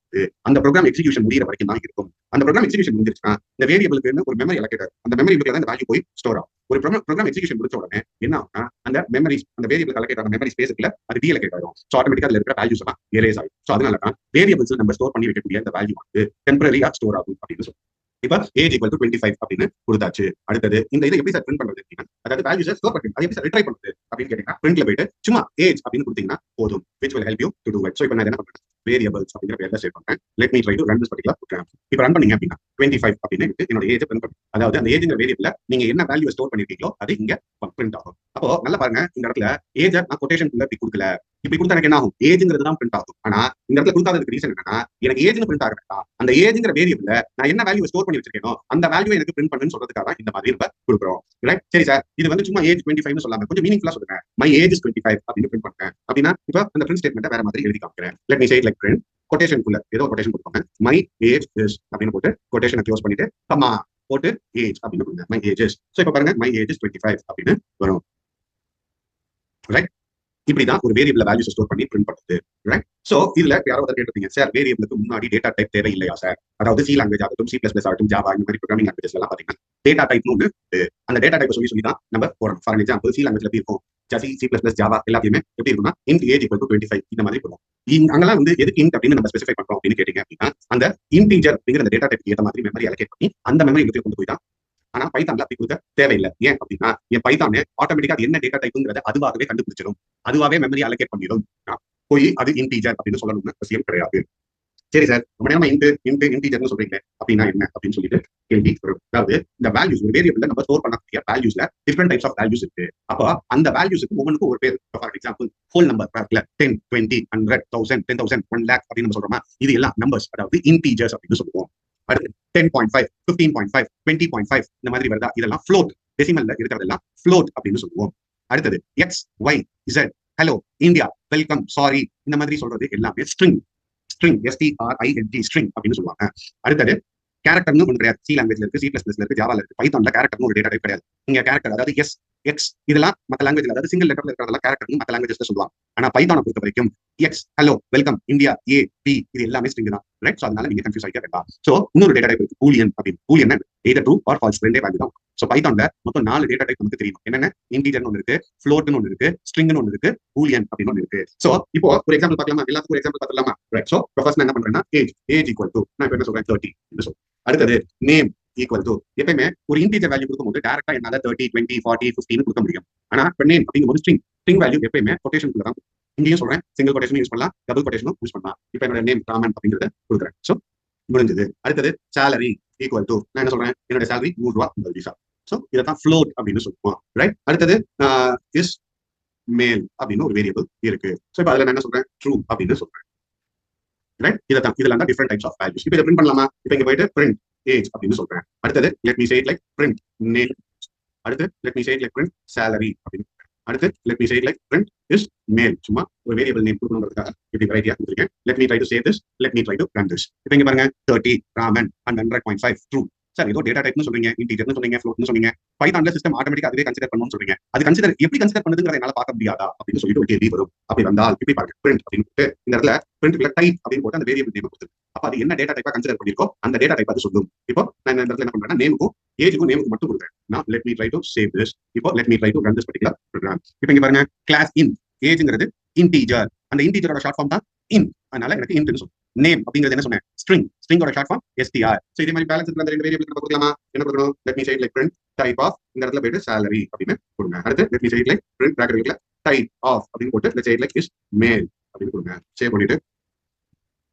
[SPEAKER 1] அந்த ப்ரோக்ராம் எக்ஸிகியூஷன் முடிகிற வரைக்கும் தான் இருக்கும். அந்த ப்ரோக்ராம் எக்ஸிகியூஷன் முடிஞ்சிருச்சுன்னா இந்த வேரியபிளுக்கு ஒரு மெமரி அலோகேட்டர், அந்த மெமரிக்குள்ள தான் இந்த வேல்யூ போய் ஸ்டோர் ஆகும். ஒரு ப்ரோக்ராம் எக்ஸிகியூஷன் முடிச்ச உடனே என்ன ஆகும்னா அந்த மெமரி, அந்த வேரியபிள் அலோகேட் ஆன மெமரி ஸ்பேஸ்ல அது டீஅலோகேட் ஆகும். ஸோ ஆட்டோமேட்டிக்கா அதுல இருக்கிற வேல்யூஸ் எல்லாம் எரேஸ் ஆகும். ஸோ அதனால தான் வேரியபிள்ஸ் நம்ம ஸ்டோர் பண்ணி வைக்கக்கூடிய அந்த வேல்யூ வந்து டெம்பரரியா ஸ்டோர் ஆகும் அப்படின்னு சொல்லுவோம். இப்ப ஏஜ் ஈக்குவல் டு 25 அப்படின்னு கொடுத்தாச்சு. அடுத்தது இந்த இதை எப்படி சார் பிரிண்ட் பண்றது அப்படின்னா, அதாவது வேல்யூஸ் ஸ்டோர் பண்ணி அதை எப்படி சார் ரிட்ரைவ் பண்றது அப்படின்னு கேட்டீங்கன்னா, பிரிண்ட்ல போயிட்டு சும்மா ஏஜ் அப்படின்னு கொடுத்தீங்கன்னா போதும், which will help you to do it. So இப்போ நான் என்ன பண்றேன், வேரியபிள்ஸ் அப்படிங்கிற பேர்ல சேவ் பண்றேன். let me try to run this particular program. இப்போ ரன் பண்ணீங்க அப்படின்னா 25 அப்படின்னு என்னோட ஏஜ் பிரிண்ட் பண்ணும். அதாவது அந்த ஏஜ்ங்கிற வேரியபிள்ல நீங்க என்ன வேல்யூ ஸ்டோர் பண்ணிருக்கீங்களோ அது இங்க பிரிண்ட் ஆகும். அப்போ நல்லா பாருங்க, இந்த இடத்துல ஏஜ் நான் கொட்டேஷன் இப்படி கொடுக்கல, இப்படி கொடுத்தா எனக்கு என்ன ஆகும், ஏஜ்ங்கிறது தான் பிரிண்ட் ஆகும். ஆனா இந்த இடத்துல கொடுக்காததுக்கு ரீசன் என்னன்னா, எனக்கு ஏஜ்னு பிரிண்ட் ஆகிறதா அந்த ஏஜ்ங்கிற வேரியபிள்ல நான் என்ன வேல்யூ ஸ்டோர் பண்ணி வச்சிருக்கேனோ அந்த வேல்யூ எனக்கு பிரிண்ட் பண்ணுன்னு சொல்றதுக்காக இந்த மாதிரி நம்ம கொடுக்குறோம். ரைட், சரி சார், இது வந்து சும்மா ஏஜ் 25 சொல்லாம கொஞ்சம் மீனிங்ஃபுல்லா சொல்லுங்க, மை ஏஜ் இஸ் 25 அப்படின்னு பிரிண்ட் பண்றேன் அப்படின்னா, இப்போ அந்த பிரிண்ட் ஸ்டேட்மெண்ட் வேற மாதிரி எழுதி காமிக்கிறேன். Let me say it like print கொட்டேஷனுக்குள்ள ஏதோ கொட்டேஷன் கொடுப்பாங்க, மை ஏஜ் இஸ் அப்படின்னு போட்டு கொட்டேஷனை க்ளோஸ் பண்ணிட்டு கமா போட்டு ஏஜ் அப்படின்னு கொடுங்க, மை ஏஜ் இஸ். சோ இப்போ பாருங்க மை ஏஜ் இஸ் 25 அப்படின்னு வரும். ரைட், இப்படிதான் ஒரு வேரியபிள் வேல்யூஸ் ஸ்டோர் பண்ணி பிரிண்ட் பண்ணுது. ரைட், சோ இதுல யாராவது கேட்டிருப்பீங்க, சார் வேரியபிளுக்கு முன்னாடி டேட்டா டைப் தேவை இல்லையா சார்? அதாவது சி லாங்குவேஜ் ஆகட்டும், C++ ஆகட்டும், ஜாவா இந்த மாதிரி ப்ரோக்ராமிங் லாங்குவேஜஸ் எல்லாம் பாத்தீங்கன்னா டேட்டா டைப்னு ஒன்று, அந்த டேட்டா டைப் சொல்லி தான் நம்ம போறோம். ஃபார் எக்ஸாம்பிள் சி லாங்குவேஜ்ல எப்படி இருக்கும், C++, ஜாவா எல்லாத்தையுமே எப்படி இருக்கும்னா int age equal to 25 இந்த மாதிரி போடும். அங்கெல்லாம் வந்து எதுக்கு int அப்படின்னு நம்ம ஸ்பெசிஃபை பண்றோம் அப்படின்னு கேட்டீங்க அப்படின்னா, அந்த இன்டிஜர் அப்படிங்கிற அந்த டேட்டா டைப் ஏற்ற மாதிரி மெமரி அலோகேட் பண்ணி அந்த மெமரி இடத்துல கொண்டு போய் தான். ஆனா பைத்தான்ல அப்படி கொடுக்க தேவையில்லை. ஏன் அப்படின்னா என் பைத்தானே ஆட்டோமேட்டிக்கா அது என்ன டேட்டா டைப்புங்கிறத அதுவாகவே கண்டுபிடிச்சிடும், அதுவாகவே மெமரி அலோகேட் பண்ணிடும். போய் அது இன்டிஜர் அப்படின்னு சொல்லணும்னு அவசியம் கிடையாது. சரி சார், ரொம்ப நேரமா இன்டிஜர்னு சொல்றீங்க அப்படின்னா என்ன அப்படின்னு சொல்லிட்டு கேள்வி வரும். அதாவது இந்த வேல்யூஸ் ஒரு வேரியபிள்ல நம்ம ஸ்டோர் பண்ணக்கூடிய வேல்யூஸ்ல டிஃபரெண்ட் டைப்ஸ் ஆஃப் வேல்யூஸ் இருக்கு. அப்போ அந்த வேல்யூஸ்க்கு ஒவ்வொன்றுக்கும் ஒரு பேர். For example whole number 10, 20, 100, 1000, 10,000, 1 lakh அப்படின்னு நம்ம சொல்றோமா, இது எல்லாம் நம்பர்ஸ், அதாவது இன்டிஜர்ஸ் அப்படின்னு சொல்லுவோம். அடுத்து 10.5, 15.5, 20.5 இந்த மாதிரி வருதா, இதெல்லாம் ஃப்ளோட், டெசிமல்ல இருக்கிறதெல்லாம் ஃப்ளோட் அப்படின்னு சொல்லுவோம். அடுத்தது X, Y, Z, hello, India, welcome, sorry இந்த மாதிரி சொல்றது எல்லாமே ஸ்ட்ரிங், STRING ஸ்ட்ரிங் அப்படின்னு சொல்லுவாங்க. அடுத்தது கேரக்டர்னு ஒன்று கிடையாது. சி லாங்குவேஜ்ல இருக்கு, C++ இருக்கு, ஜாவால இருக்கு, பைத்தான்ல கேரக்டர்னு ஒரு டேட்டா டைப் கிடையாது. இங்க கேரக்டர் அதாவது எஸ், எக்ஸ் இதெல்லாம் மற்ற லாங்குவேஜ்ல, அதாவது சிங்கிள் லெட்டர்ல இருக்கிறதெல்லாம் கேரக்டர்னு மற்ற லாங்குவேஜ்ல சொல்லுவாங்க. ஆனா பைத்தானை பொறுத்த வரைக்கும் எக்ஸ், ஹலோ, வெல்கம், இந்தியா, ஏ, பி இது எல்லாமே ஸ்ட்ரிங் தான். ரைட், சோ அதனால நீங்க கன்ஃபியூஸ் ஆகிக்க வேண்டாம். சோ இன்னொரு டேட்டா டைப் இருக்கு பூலியன் அப்படின்னு. Boolean either true or false ரெண்டே வேல்யூ தான். சோ பைத்தான்ல மொத்தம் 4 டேட்டா டைப் நமக்கு தெரியும். என்னென்ன, இன்டிஜர்னு ஒன்று இருக்கு, ஃப்ளோட்னு ஒன்று இருக்கு, ஸ்ட்ரிங்னு ஒன்று இருக்கு, பூலியன் அப்படின்னு ஒன்று இருக்கு. சோ இப்போ ஒரு எக்ஸாம்பிள் பார்க்கலாமா, எல்லாத்துக்கும் ஒரு எக்ஸாம்பிள் பார்த்துலாமா? ரைட், சோ ஃபர்ஸ்ட் நான் என்ன பண்றேன்னா ஏஜ் ஈக்குவல் டு, நான் இப்போ என்ன சொல்றேன் 30 அப்படின்னு சொல்றேன். அடுத்தது நேம் ஈக்குவல் டு, எப்பயுமே ஒரு இன்டிஜர் வேல்யூ கொடுக்கும்போது டேரக்டா என்னால 30, 20, 40, 50 கொடுக்க முடியும். ஆனா இப்போ நேம் அப்படிங்கும்போது ஸ்ட்ரிங் வேல்யூ எப்பயுமே கொட்டேஷனுக்குள்ள தான். இங்கேயும் சொல்றேன், சிங்கிள் கொட்டேஷனும் யூஸ் பண்ணலாம், டபுள் கொட்டேஷனும் யூஸ் பண்ணலாம். இப்போ என்னோட நேம் ராமன் அப்படிங்கிறத கொடுக்குறேன். சோ முடிஞ்சது. அடுத்தது salary ஈக்குவல் டு, நான் என்ன சொல்றேன், என்னோட salary 100 ரூபாய் உங்கள் விசா. சோ இதான் ஃப்ளோட் அப்படின்னு சொல்லுவோம். ரைட், அடுத்தது இஸ் மேல் அப்படின்னு ஒரு வேரியபிள் இருக்கு. சோ இப்போ அதுல நான் என்ன சொல்றேன், ட்ரூ அப்படின்னு சொல்றேன். ரைட், இதெல்லாம் இதெல்லாம் தான் டிஃபரெண்ட் டைப்ஸ் ஆஃப் வேல்யூஸ். இப்போ இதை பிரிண்ட் பண்ணலாமா? இப்போ இங்க போயிட்டு பிரிண்ட் ஏஜ் அப்படின்னு சொல்றேன். அடுத்தது let me say it like print name. அடுத்து let me say it like print salary அப்படின்னு. அடுத்து let me say it like print is male. சும்மா ஒரு வேரியபிள் நேம் கொடுக்கணும்ன்றதுக்காக இப்படி வெரைட்டியா கொடுத்துருக்கேன். Let me try to save this, let me try to run this. இப்போ இங்க பாருங்க 30 ராமன் அண்ட் 100.5 ட்ரூ. சார் ஏதோ டேட்டா டைப்னு சொல்றீங்க, இன்டீஜர்னு சொன்னீங்க, ஃப்ளோட்னு சொன்னீங்க, பைத்தான்ல சிஸ்டம் ஆட்டோமேட்டிக்கா அதுவே கன்சிடர் பண்ணணும்னு சொல்றீங்க. அது கன்சிடர் எப்படி கன்சிடர் பண்ணுதுங்கிறத என்னால பார்க்க முடியாதா அப்படின்னு சொல்லிட்டு ஒரு கேள்வி வரும். அப்படி வந்தால் இப்படி பாருங்க, பிரிண்ட் அப்படின்னு போட்டு இந்த இடத்துல பிரிண்ட்ல டைப் அப்படின்னு போட்டு அந்த வேரியபிள் நேம் கொடுத்து அப்ப அது என்ன டேட்டா டைப்பா கன்சிடர் பண்ணிருக்கோ அந்த டேட்டா டைப் அது சொல்லும். இப்போ நான் இந்த இடத்துல என்ன பண்றேன்னா நேமுக்கும் ஏஜுக்கும் நேமுக்கு மட்டும் கொடுக்குறேன். நான் let me try to save this. இப்போ let me try to run this particular program. இப்போ இங்க பாருங்க கிளாஸ் இன் ஏஜ்ங்கிறது இன்டீஜர். அந்த இன்டீஜரோட ஷார்ட் ஃபார்ம் தான் இன். அதனால எனக்கு இன்ட்னு சொல்லும். நேம் அப்படிங்கிறது என்ன சொன்னேன்? ஸ்ட்ரிங். ஸ்ட்ரிங்கோட ஷார்ட் ஃபார்ம் str. சோ இதே மாதிரி பேலன்ஸ் இருக்கிற அந்த ரெண்டு வேரியபிள் நம்ம கொடுக்கலாமா? என்ன கொடுக்கணும்? Let me say it like print type of இந்த இடத்துல போய்ட்டு salary அப்படின்னு கொடுங்க. அடுத்து let me say it like print bracketல type of அப்படின்னு போட்டு let's say it like is male அப்படின்னு கொடுங்க. சேவ் பண்ணிட்டு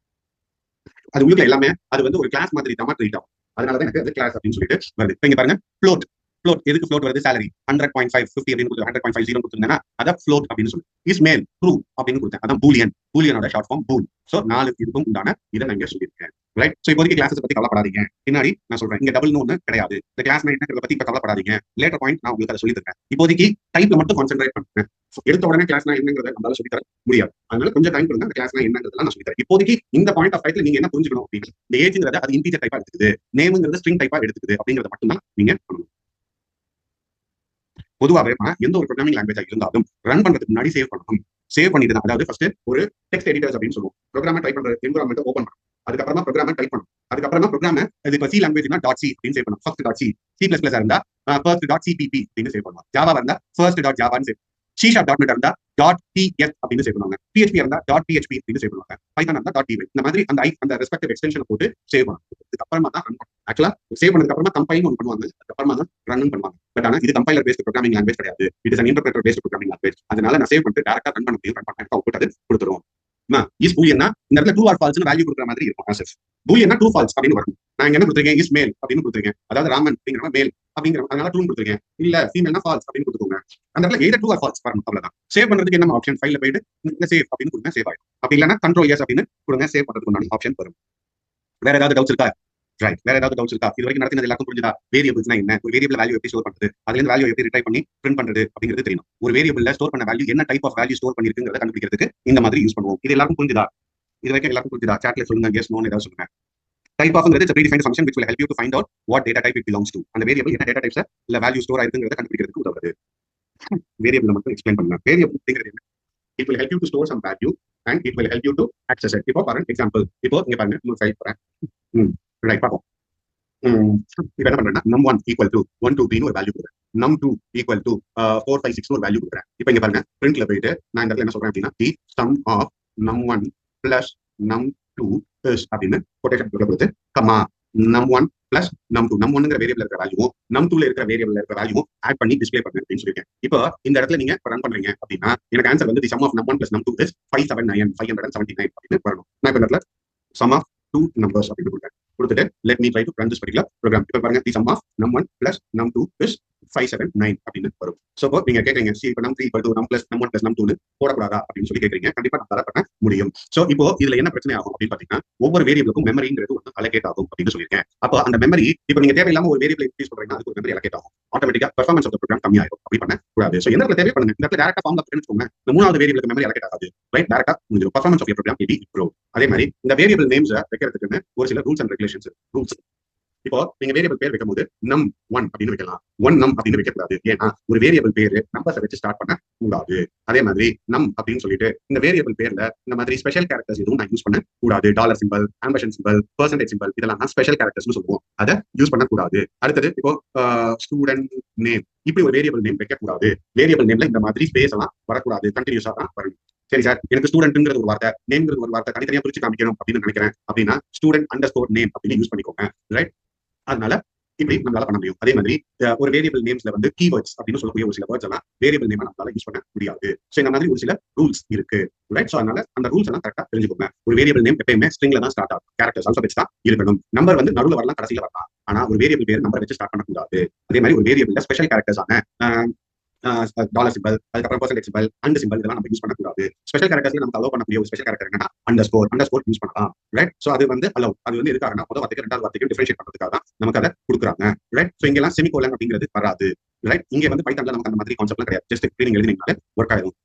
[SPEAKER 1] அது உங்களுக்கு எல்லாமே அது வந்து ஒரு கிளாஸ் மாதிரி தான் ட்ரீட் ஆகும். அதனால தான் எனக்கு அது கிளாஸ் அப்படின்னு சொல்லிட்டு வருது. இப்போ இங்க பாருங்க float. float எதுக்கு float வருது? salary 100.5 50 அப்படின்னு கொடுத்து 100.50 கொடுத்துருந்தேன்னா அத float அப்படின்னு சொல்லு. is male true அப்படின்னு கொடுத்தேன். அதான் boolean. booleanoட ஷார்ட் ஃபார்ம் bool. சோ 4 இதுக்கும் உண்டான இதை நான் இங்க சொல்லியிருக்கேன். ரைட். சோ இப்போதைக்கு கிளாஸஸ் பத்தி கவலைப்படாதீங்க. பின்னாடி நான் சொல்றேன் இங்க டபுள்னு ஒண்ணு கிடையாது. இந்த கிளாஸ் என்னன்றத பத்தி இப்ப கவலைப்படாதீங்க. லேட்டர் பாயிண்ட் நான் உங்களுக்கு அதை சொல்லி தரேன். இப்போதைக்கு டைப்ல மட்டும் கான்சென்ட்ரேட் பண்ணுங்க. எடுத்த உடனே கிளாஸ்னா என்னங்கிறத நம்மளால சொல்லி தர முடியாது. அதனால கொஞ்சம் டைம் கொடுங்க. அந்த கிளாஸ்னா என்னங்கிறதெல்லாம் நான் சொல்லி தரேன். இப்போதைக்கு இந்த பாயிண்ட் ஆஃப் டைப்ல நீங்க என்ன புரிஞ்சுக்கணும் அப்படின்னா இந்த ஏஜ்ங்கிறத அது இன்டீஜர் டைப்பா எடுத்துக்குது, நேம்ங்கிறது ஸ்ட்ரிங் டைப்பா எடுத்துக்குது அப்படிங்கறத மட்டும் தான் நீங்க பண்ணணும். பொதுவாகவே எந்த ஒரு ப்ரோக்ராமிங் லாங்குவேஜா இருந்தாலும் ரன் பண்றதுக்கு முன்னாடி சேவ் பண்ணணும். சேவ் பண்ணிட்டு தான் அதாவது ஃபர்ஸ்ட் ஒரு டெக்ஸ்ட் எடிட்டர்ஸ் அப்படின்னு சொல்லுவோம். ப்ரோக்ராமை டைப் பண்ற என்விரான்மெண்ட் ஓபன் பண்ணணும். அதுக்கப்புறமா ப்ரோக்ராமை டைப் பண்ணணும். அதுக்கப்புறமா ப்ரோக்ராமை இது இப்போ சி லாங்குவேஜ்னா டாட் சி அப்படின்னு சேவ் பண்ணணும். First dot C. C plus plus இருந்தா ஃபர்ஸ்ட் டாட் சிபிபி அப்படின்னு சேவ் பண்ணுவோம். ஜாவா இருந்தா ஃபர்ஸ்ட் டாட் ஜாவான்னு save. C sharp dot net இருந்தா டாட் டிஎஸ் அப்படின்னு சேவ் பண்ணுவாங்க. பிஹெச்பி இருந்தா டாட் பிஹெச்பி அப்படின்னு சேவ் பண்ணுவாங்க. பைத்தான் இருந்தா டாட் டிவை. இந்த மாதிரி அந்த ரெஸ்பெக்டிவ் எக்ஸ்டென்ஷனை போட்டு சேவ் பண்ணுவாங்க. அதுக்கப்புறமா தான் ரன் பண்ணுவாங்க. ஆக்சுவலா சேவ் பண்ணதுக்கு அப்புறமா கம்பைல் ஒன்று பண்ணுவாங்க. அதுக்கப்புறமா தான் ரன் பண்ணுவாங்க. பட் ஆனா இது கம்பைலர் பேஸ்ட் ப்ரோக்ராமிங் லாங்குவேஜ் கிடையாது. It is an interpreter based programming language. அதனால நான் சேவ் பண்ணிட்டு டைரக்டா ரன் பண்ண முடியும். ரன் பண்ணா அவுட்புட் அது கொடுத்துரும். இஸ் பூலியன்னா இந்த இடத்துல ட்ரூ ஆர் ஃபால்ஸ்னு வேல்யூ கொடுக்குற மாதிரி இருக்கும். ஆஸ் இஃப் பூலியன்னா ட்ரூ ஃபால்ஸ் அப்படின்னு வரும். நான் என்ன கொடுத்துருக்கேன்? இஸ் மேல் அப்படின்னு கொடுத்துருக்கேன். அதாவது ராமன் அப்படிங்கிற மேல் அப்படிங்கிற அதனால ட்ரூ கொடுத்துருக்கேன். இல்ல ஃபீமேல்னா ஃபால்ஸ் அப்படின்னு கொடுத்துக்கோங்க. அந்த இடத்துல எய்தர் ட்ரூ ஆர் ஃபால்ஸ் வரணும். அவ்வளவுதான். சேவ் பண்றதுக்கு என்ன ஆப்ஷன்? ஃபைல்ல போயிட்டு இந்த சேவ் அப்படின்னு கொடுங்க. சேவ் ஆயிடும். அப்படி இல்லைன்னா கண்ட்ரோல் எஸ் அப்படின்னு கொடுங்க. சேவ் பண்றதுக்கு ஆப்ஷன் வரும். வேற ஏதாவது டவுட்ஸ் இருக்கா? ரைட். வேற ஏதாவது டவுட்ஸ் இருக்கா? இது வரைக்கும் நடத்தினது எல்லாருக்கும் புரிஞ்சுதா? வேரியபிள்ஸ்னா என்ன? ஒரு வேரியபிள் வேல்யூ எப்படி ஸ்டோர் பண்றது? அதுல இருந்து வேல்யூ எப்படி ரிட்ரைவ் பண்ணி பிரிண்ட் பண்றது அப்படிங்கிறது தெரியணும். ஒரு வேரியபிள்ல ஸ்டோர் பண்ண வேல்யூ என்ன டைப் ஆஃப் வேல்யூ ஸ்டோர் பண்ணிருக்குங்கிறத கண்டுபிடிக்கிறதுக்கு இந்த மாதிரி யூஸ் பண்ணுவோம். இது எல்லாருக்கும் புரிஞ்சுதா? இது வரைக்கும் எல்லாருக்கும் புரிஞ்சுதா? சாட்ல சொல்லுங்க. எஸ் நோ ஏதாவது சொல்லுங்க. டைப் ஆஃப்ங்கிறது it's a predefined function which will help you to find out what data type it belongs to. அந்த வேரியபிள் என்ன டேட்டா டைப்ஸ் இல்ல வேல்யூ ஸ்டோர் ஆயிருக்குங்கிறத கண்டுபிடிக்கிறதுக்கு உதவுது. வேரியபிள் மட்டும் எக்ஸ்பிளைன் பண்ணுங்க. வேரியபிள் அப்படிங்கிறது என்ன? It will help you to store some value and it will help you to access it. இப்போ பாருங்க எக்ஸாம்பிள். இப்போ இங்க பாருங்க இன்னொரு ஃபைல் போறேன். ரைட் பாப்போம். இப்போ என்ன பண்றேன்னா num1 equal to 1 2 3 ஒரு வேல்யூ கொடுக்குறேன். num2 equal to 4 5 6 ஒரு வேல்யூ கொடுக்குறேன். இப்போ இங்க பாருங்க பிரிண்ட்ல போயிட்டு நான் இந்த இடத்துல என்ன சொல்றேன் அப்படின்னா the sum of num1 plus num2 is அப்படின்னு கொட்டேஷன் கொடுத்து கமா num1 plus num2 num1ங்கிற வேரியபிள்ல இருக்கிற வேல்யூவும் num2ல இருக்கிற வேரியபிள்ல இருக்கிற வேல்யூவும் ஆட் பண்ணி டிஸ்ப்ளே பண்ணுங்க அப்படின்னு சொல்லிருக்கேன். இப்போ இந்த இடத்துல நீங்க ரன் பண்றீங்க அப்படின்னா எனக்கு ஆன்சர் வந்து the sum of num1 plus num2 is 579 அப்படின்னு வரணும். நான் இப்போ இந்த இடத்துல sum of two numbers அப்படின்னு கொடுத்துட்டு let me try to run this particular program. இப்போ பாருங்க the sum of num1 plus num2 is 579 அப்படின்னு வரும். சோ இப்போ நீங்க கேக்குறீங்க see இப்போ num3 equal to num plus num1 plus num2 னு போடக்கூடாதா அப்படின்னு சொல்லி கேக்குறீங்க. கண்டிப்பா நம்மளால பண்ண முடியும். சோ இப்போ இதுல என்ன பிரச்சனை ஆகும் அப்படின்னு பாத்தீங்கன்னா ஒவ்வொரு வேரியபிளுக்கும் மெமரிங்கிறது ஒன்று அலோகேட் ஆகும் அப்படின்னு சொல்லியிருக்கேன். அப்போ அந்த மெமரி இப்போ நீங்க தேவையில்லாம ஒரு வேரியபிள் இன்க்ரீஸ் பண்றீங்கன்னா அதுக்கு ஒரு மெமரி அலோகேட் ஆகும். ஆட்டோமேட்டிக்கா பெர்ஃபார்மன்ஸ் ஆஃப் தி ப்ரோகிராம் கம்மியாயிடும். அப்படி பண்ண கூடாது. சோ எந்த இடத்துல தேவை பண்ணுங்க. இந்த இடத்துல டைரக்டா ஃபார்ம்ல போட்டுன்னு வச்சுக்கோங்க. இந்த மூணாவது வேரியபிளுக்கு மெமரி அலோகேட் ஆகாது. ரைட் டைரக்டா முடிஞ்சிடும். Performance of the program will be improve. அதே மாதிரி இந்த வேரியபிள் நேம்ஸ் வைக்கிறதுக்கு ஒரு சில ரூல்ஸ் அண்ட் ரெகுலேஷன்ஸ் ரூல்ஸ். இப்போ நீங்க வேரியபிள் பேர் வைக்கும்போது num1 அப்படின்னு வைக்கலாம். 1 num அப்படின்னு வைக்க கூடாது. ஏன்னா ஒரு வேரியபிள் பேரு நம்பர்ஸ் வச்சு ஸ்டார்ட் பண்ண கூடாது. அதே மாதிரி num அப்படின்னு சொல்லிட்டு இந்த வேரியபிள் பேர்ல இந்த மாதிரி ஸ்பெஷல் கேரக்டர்ஸ் எதுவும் நான் யூஸ் பண்ண கூடாது. Dollar simple, ampersand simple, percentage simple இதெல்லாம் ஸ்பெஷல் கேரக்டர்ஸ்னு சொல்லுவோம். அதை யூஸ் பண்ண கூடாது. அடுத்தது இப்போ ஸ்டூடெண்ட் நேம் இப்படி ஒரு வேரியபிள் நேம் வைக்க கூடாது. வேரியபிள் நேம்ல இந்த மாதிரி ஸ்பேஸ் எல்லாம் வரக்கூடாது. கண்டினியூஸா தான் வரணும். சரி சார் எனக்கு ஸ்டூடெண்ட்ங்கிறது ஒரு வார்த்தை நேம்ங்கிறது ஒரு வார்த்தை தனித்தனியா பிரிச்சு காமிக்கணும் அப்படின்னு நினைக்கிறேன் அப்படின்னா ஸ்டூடெண்ட் அண்டர்ஸ்கோர் நேம் அப்படின்னு யூஸ் பண்ணிக்கோங்க. ரைட். அதனால இப்படி நம்மளால பண்ண முடியும். அதே மாதிரி ஒரு வேரியபிள் நேம்ஸ்ல வந்து கீவேர்ட்ஸ் அப்படின்னு சொல்லக்கூடிய ஒரு சில வேர்ட்ஸ் எல்லாம் வேரியபிள் நேம் நம்மளால யூஸ் பண்ண முடியாது. சோ இந்த மாதிரி ஒரு சில ரூல்ஸ் இருக்கு. ரைட். சோ அதனால அந்த ரூல்ஸ் எல்லாம் கரெக்டா தெரிஞ்சுக்கோங்க. ஒரு வேரியபிள் நேம் எப்பயுமே ஸ்ட்ரிங்ல தான் ஸ்டார்ட் ஆகும். கேரக்டர்ஸ் ஆல்பபெட்ஸ் தான் இருக்கணும். நம்பர் வந்து நடுவுல வரலாம் கடைசியில வரலாம். ஆனா ஒரு வேரியபிள் பேர் நம்பர் வச்சு ஸ்டார்ட் பண்ணக்கூடாது. அதே மாதிரி ஒரு வேரியபிள்ல ஸ்பெஷல் கேரக்டர்ஸ் ஆன டாலர் சிம்பிள் அதுக்கப்புறம் பெர்சன்டேஜ் சிம்பிள் அண்ட் சிம்பிள் இதெல்லாம் நம்ம யூஸ் பண்ணக்கூடாது. ஸ்பெஷல் கேரக்டர்ஸ்ல நமக்கு அலோவ் பண்ணக்கூடிய ஒரு ஸ்பெஷல் கேரக்டர் என்னன்னா அண்டர்ஸ்கோர் யூஸ் பண்ணலாம். ரைட். சோ அது வந்து அலோவ். அது வந்து எதுக்காகனா முதல் வார்த்தைக்கு ரெண்டாவது வார்த்தைக்கு டிஃபரன்ஷியேட் பண்றதுக்காக தான் நமக்கு அதை கொடுக்குறாங்க. ரைட். சோ இங்கெல்லாம் செமிகோலன் அப்படிங்கிறது வராது. ரைட். இங்க வந்து பைத்தான்ல நமக்கு அந்த மாதிரி கான்செப்ட்லாம் கிடையாது. ஜஸ்ட் நீங்க எழுதினீங்கனாலே ஒர்க் ஆயிடும்.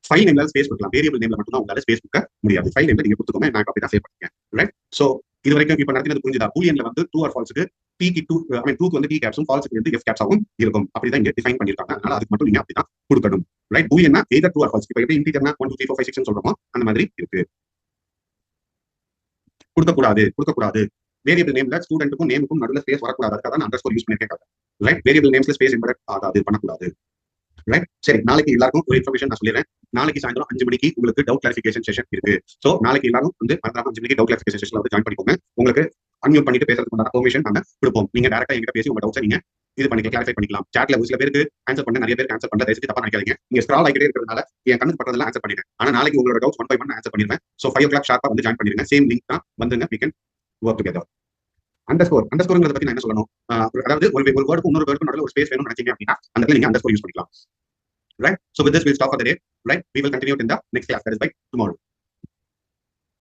[SPEAKER 1] ஃபைல் நேம்ல ஸ்பேஸ் கொடுக்கலாம். வேரியபிள் நேம்ல மட்டும் தான் உங்களால ஸ்பேஸ் கொடுக்க முடியாது. ஃபைல் நேம்ல நீங்க கொடுத்துக்கோங்க. நான் அப்படி தான் சேவ் பண்ணிருக்கேன். ரைட். சோ இது வரைக்கும் இப்ப நடத்தினது புரிஞ்சுதா? பூலியன்ல வந்து ட்ரூ ஆர் ஃபால்ஸ்க்கு டீக்கு டூ ஐ மீன் டூக்கு வந்து டி கேப்ஸும் ஃபால்ஸுக்கு வந்து எஃப் கேப்ஸாகவும் இருக்கும். அப்படிதான் இங்க டிஃபைன் பண்ணிருக்காங்க. அதனால அதுக்கு மட்டும் நீங்க அப்படிதான் கொடுக்கணும். ரைட், பூலியன்னா எய்தர் ட்ரூ ஆர் ஃபால்ஸ். இப்போ எப்படி இன்டிஜர்னா 1 2 3 4 5 6 சொல்றோமோ அந்த மாதிரி இருக்கு. கொடுக்கக்கூடாது. வேரியபிள் நேம்ல ஸ்டூடெண்ட்டுக்கும் நேமுக்கும் நடுவில் ஸ்பேஸ் வரக்கூடாது. அதுக்காக தான் அண்டர்ஸ்கோர் யூஸ் பண்ணிருக்கேன். ரைட், வேரியபிள் நேம்ஸ்ல ஸ்பேஸ் எம்பெடட் ஆகாது, பண்ணக்கூடாது. ரைட், சரி, நாளைக்கு எல்லாருக்கும் ஒரு இன்ஃபர்மேஷன் நான் சொல்லிடுறேன். நாளைக்கு சாயந்தரம் 5 மணிக்கு உங்களுக்கு டவுட் கிளாரிஃபிகேஷன் செஷன் இருக்கு. சோ நாளைக்கு எல்லாரும் வந்து மறக்காம 5 மணிக்கு டவுட் கிளாரிஃபிகேஷன் செஷன்ல வந்து ஜாயின் பண்ணிக்கோங்க. உங்களுக்கு அன்மியூட் பண்ணிட்டு பேசுறதுக்கு பெர்மிஷன் நாங்க கொடுப்போம். நீங்க டைரக்டா என்கிட்ட பேசி உங்க டவுட்ஸை நீங்க இது பண்ணி கிளாரிஃபை பண்ணிக்கலாம். சாட்ல ஒரு சில பேருக்கு ஆன்சர் பண்ண, நிறைய பேருக்கு ஆன்சர் பண்ண, தயவுசெய்து தப்பா நினைக்காதீங்க. நீங்க ஸ்க்ரால் ஆகிட்டே இருக்கிறதுனால என் கண்ணுக்கு பட்டதெல்லாம் ஆன்சர் பண்ணிட்டேன். ஆனா நாளைக்கு உங்களோட டவுட்ஸ் 1 by 1 ஆன்சர் பண்ணிடுவேன். சோ 5 o'clock ஷார்ப்பா வந்து ஜாயின் பண்ணிருங்க. சேம் லிங்க் தான், வந்துங்க, we can work together. அண்டர்ஸ்கோர்ங்கிறத பத்தி நான் என்ன சொல்லணும், அதாவது ஒரு வேர்டுக்கு இன்னொரு வேர்டுக்கு நடுவில் ஒரு ஸ்பேஸ் வேணும்னு நினைச்சீங்க அப்படின்னா அந்த இடத்துல நீங்க அண்டர்ஸ்கோர் யூஸ் பண்ணிக்கலாம். Right, so with this we'll stop for the day. Right, we will continue it in the next class, that is by tomorrow.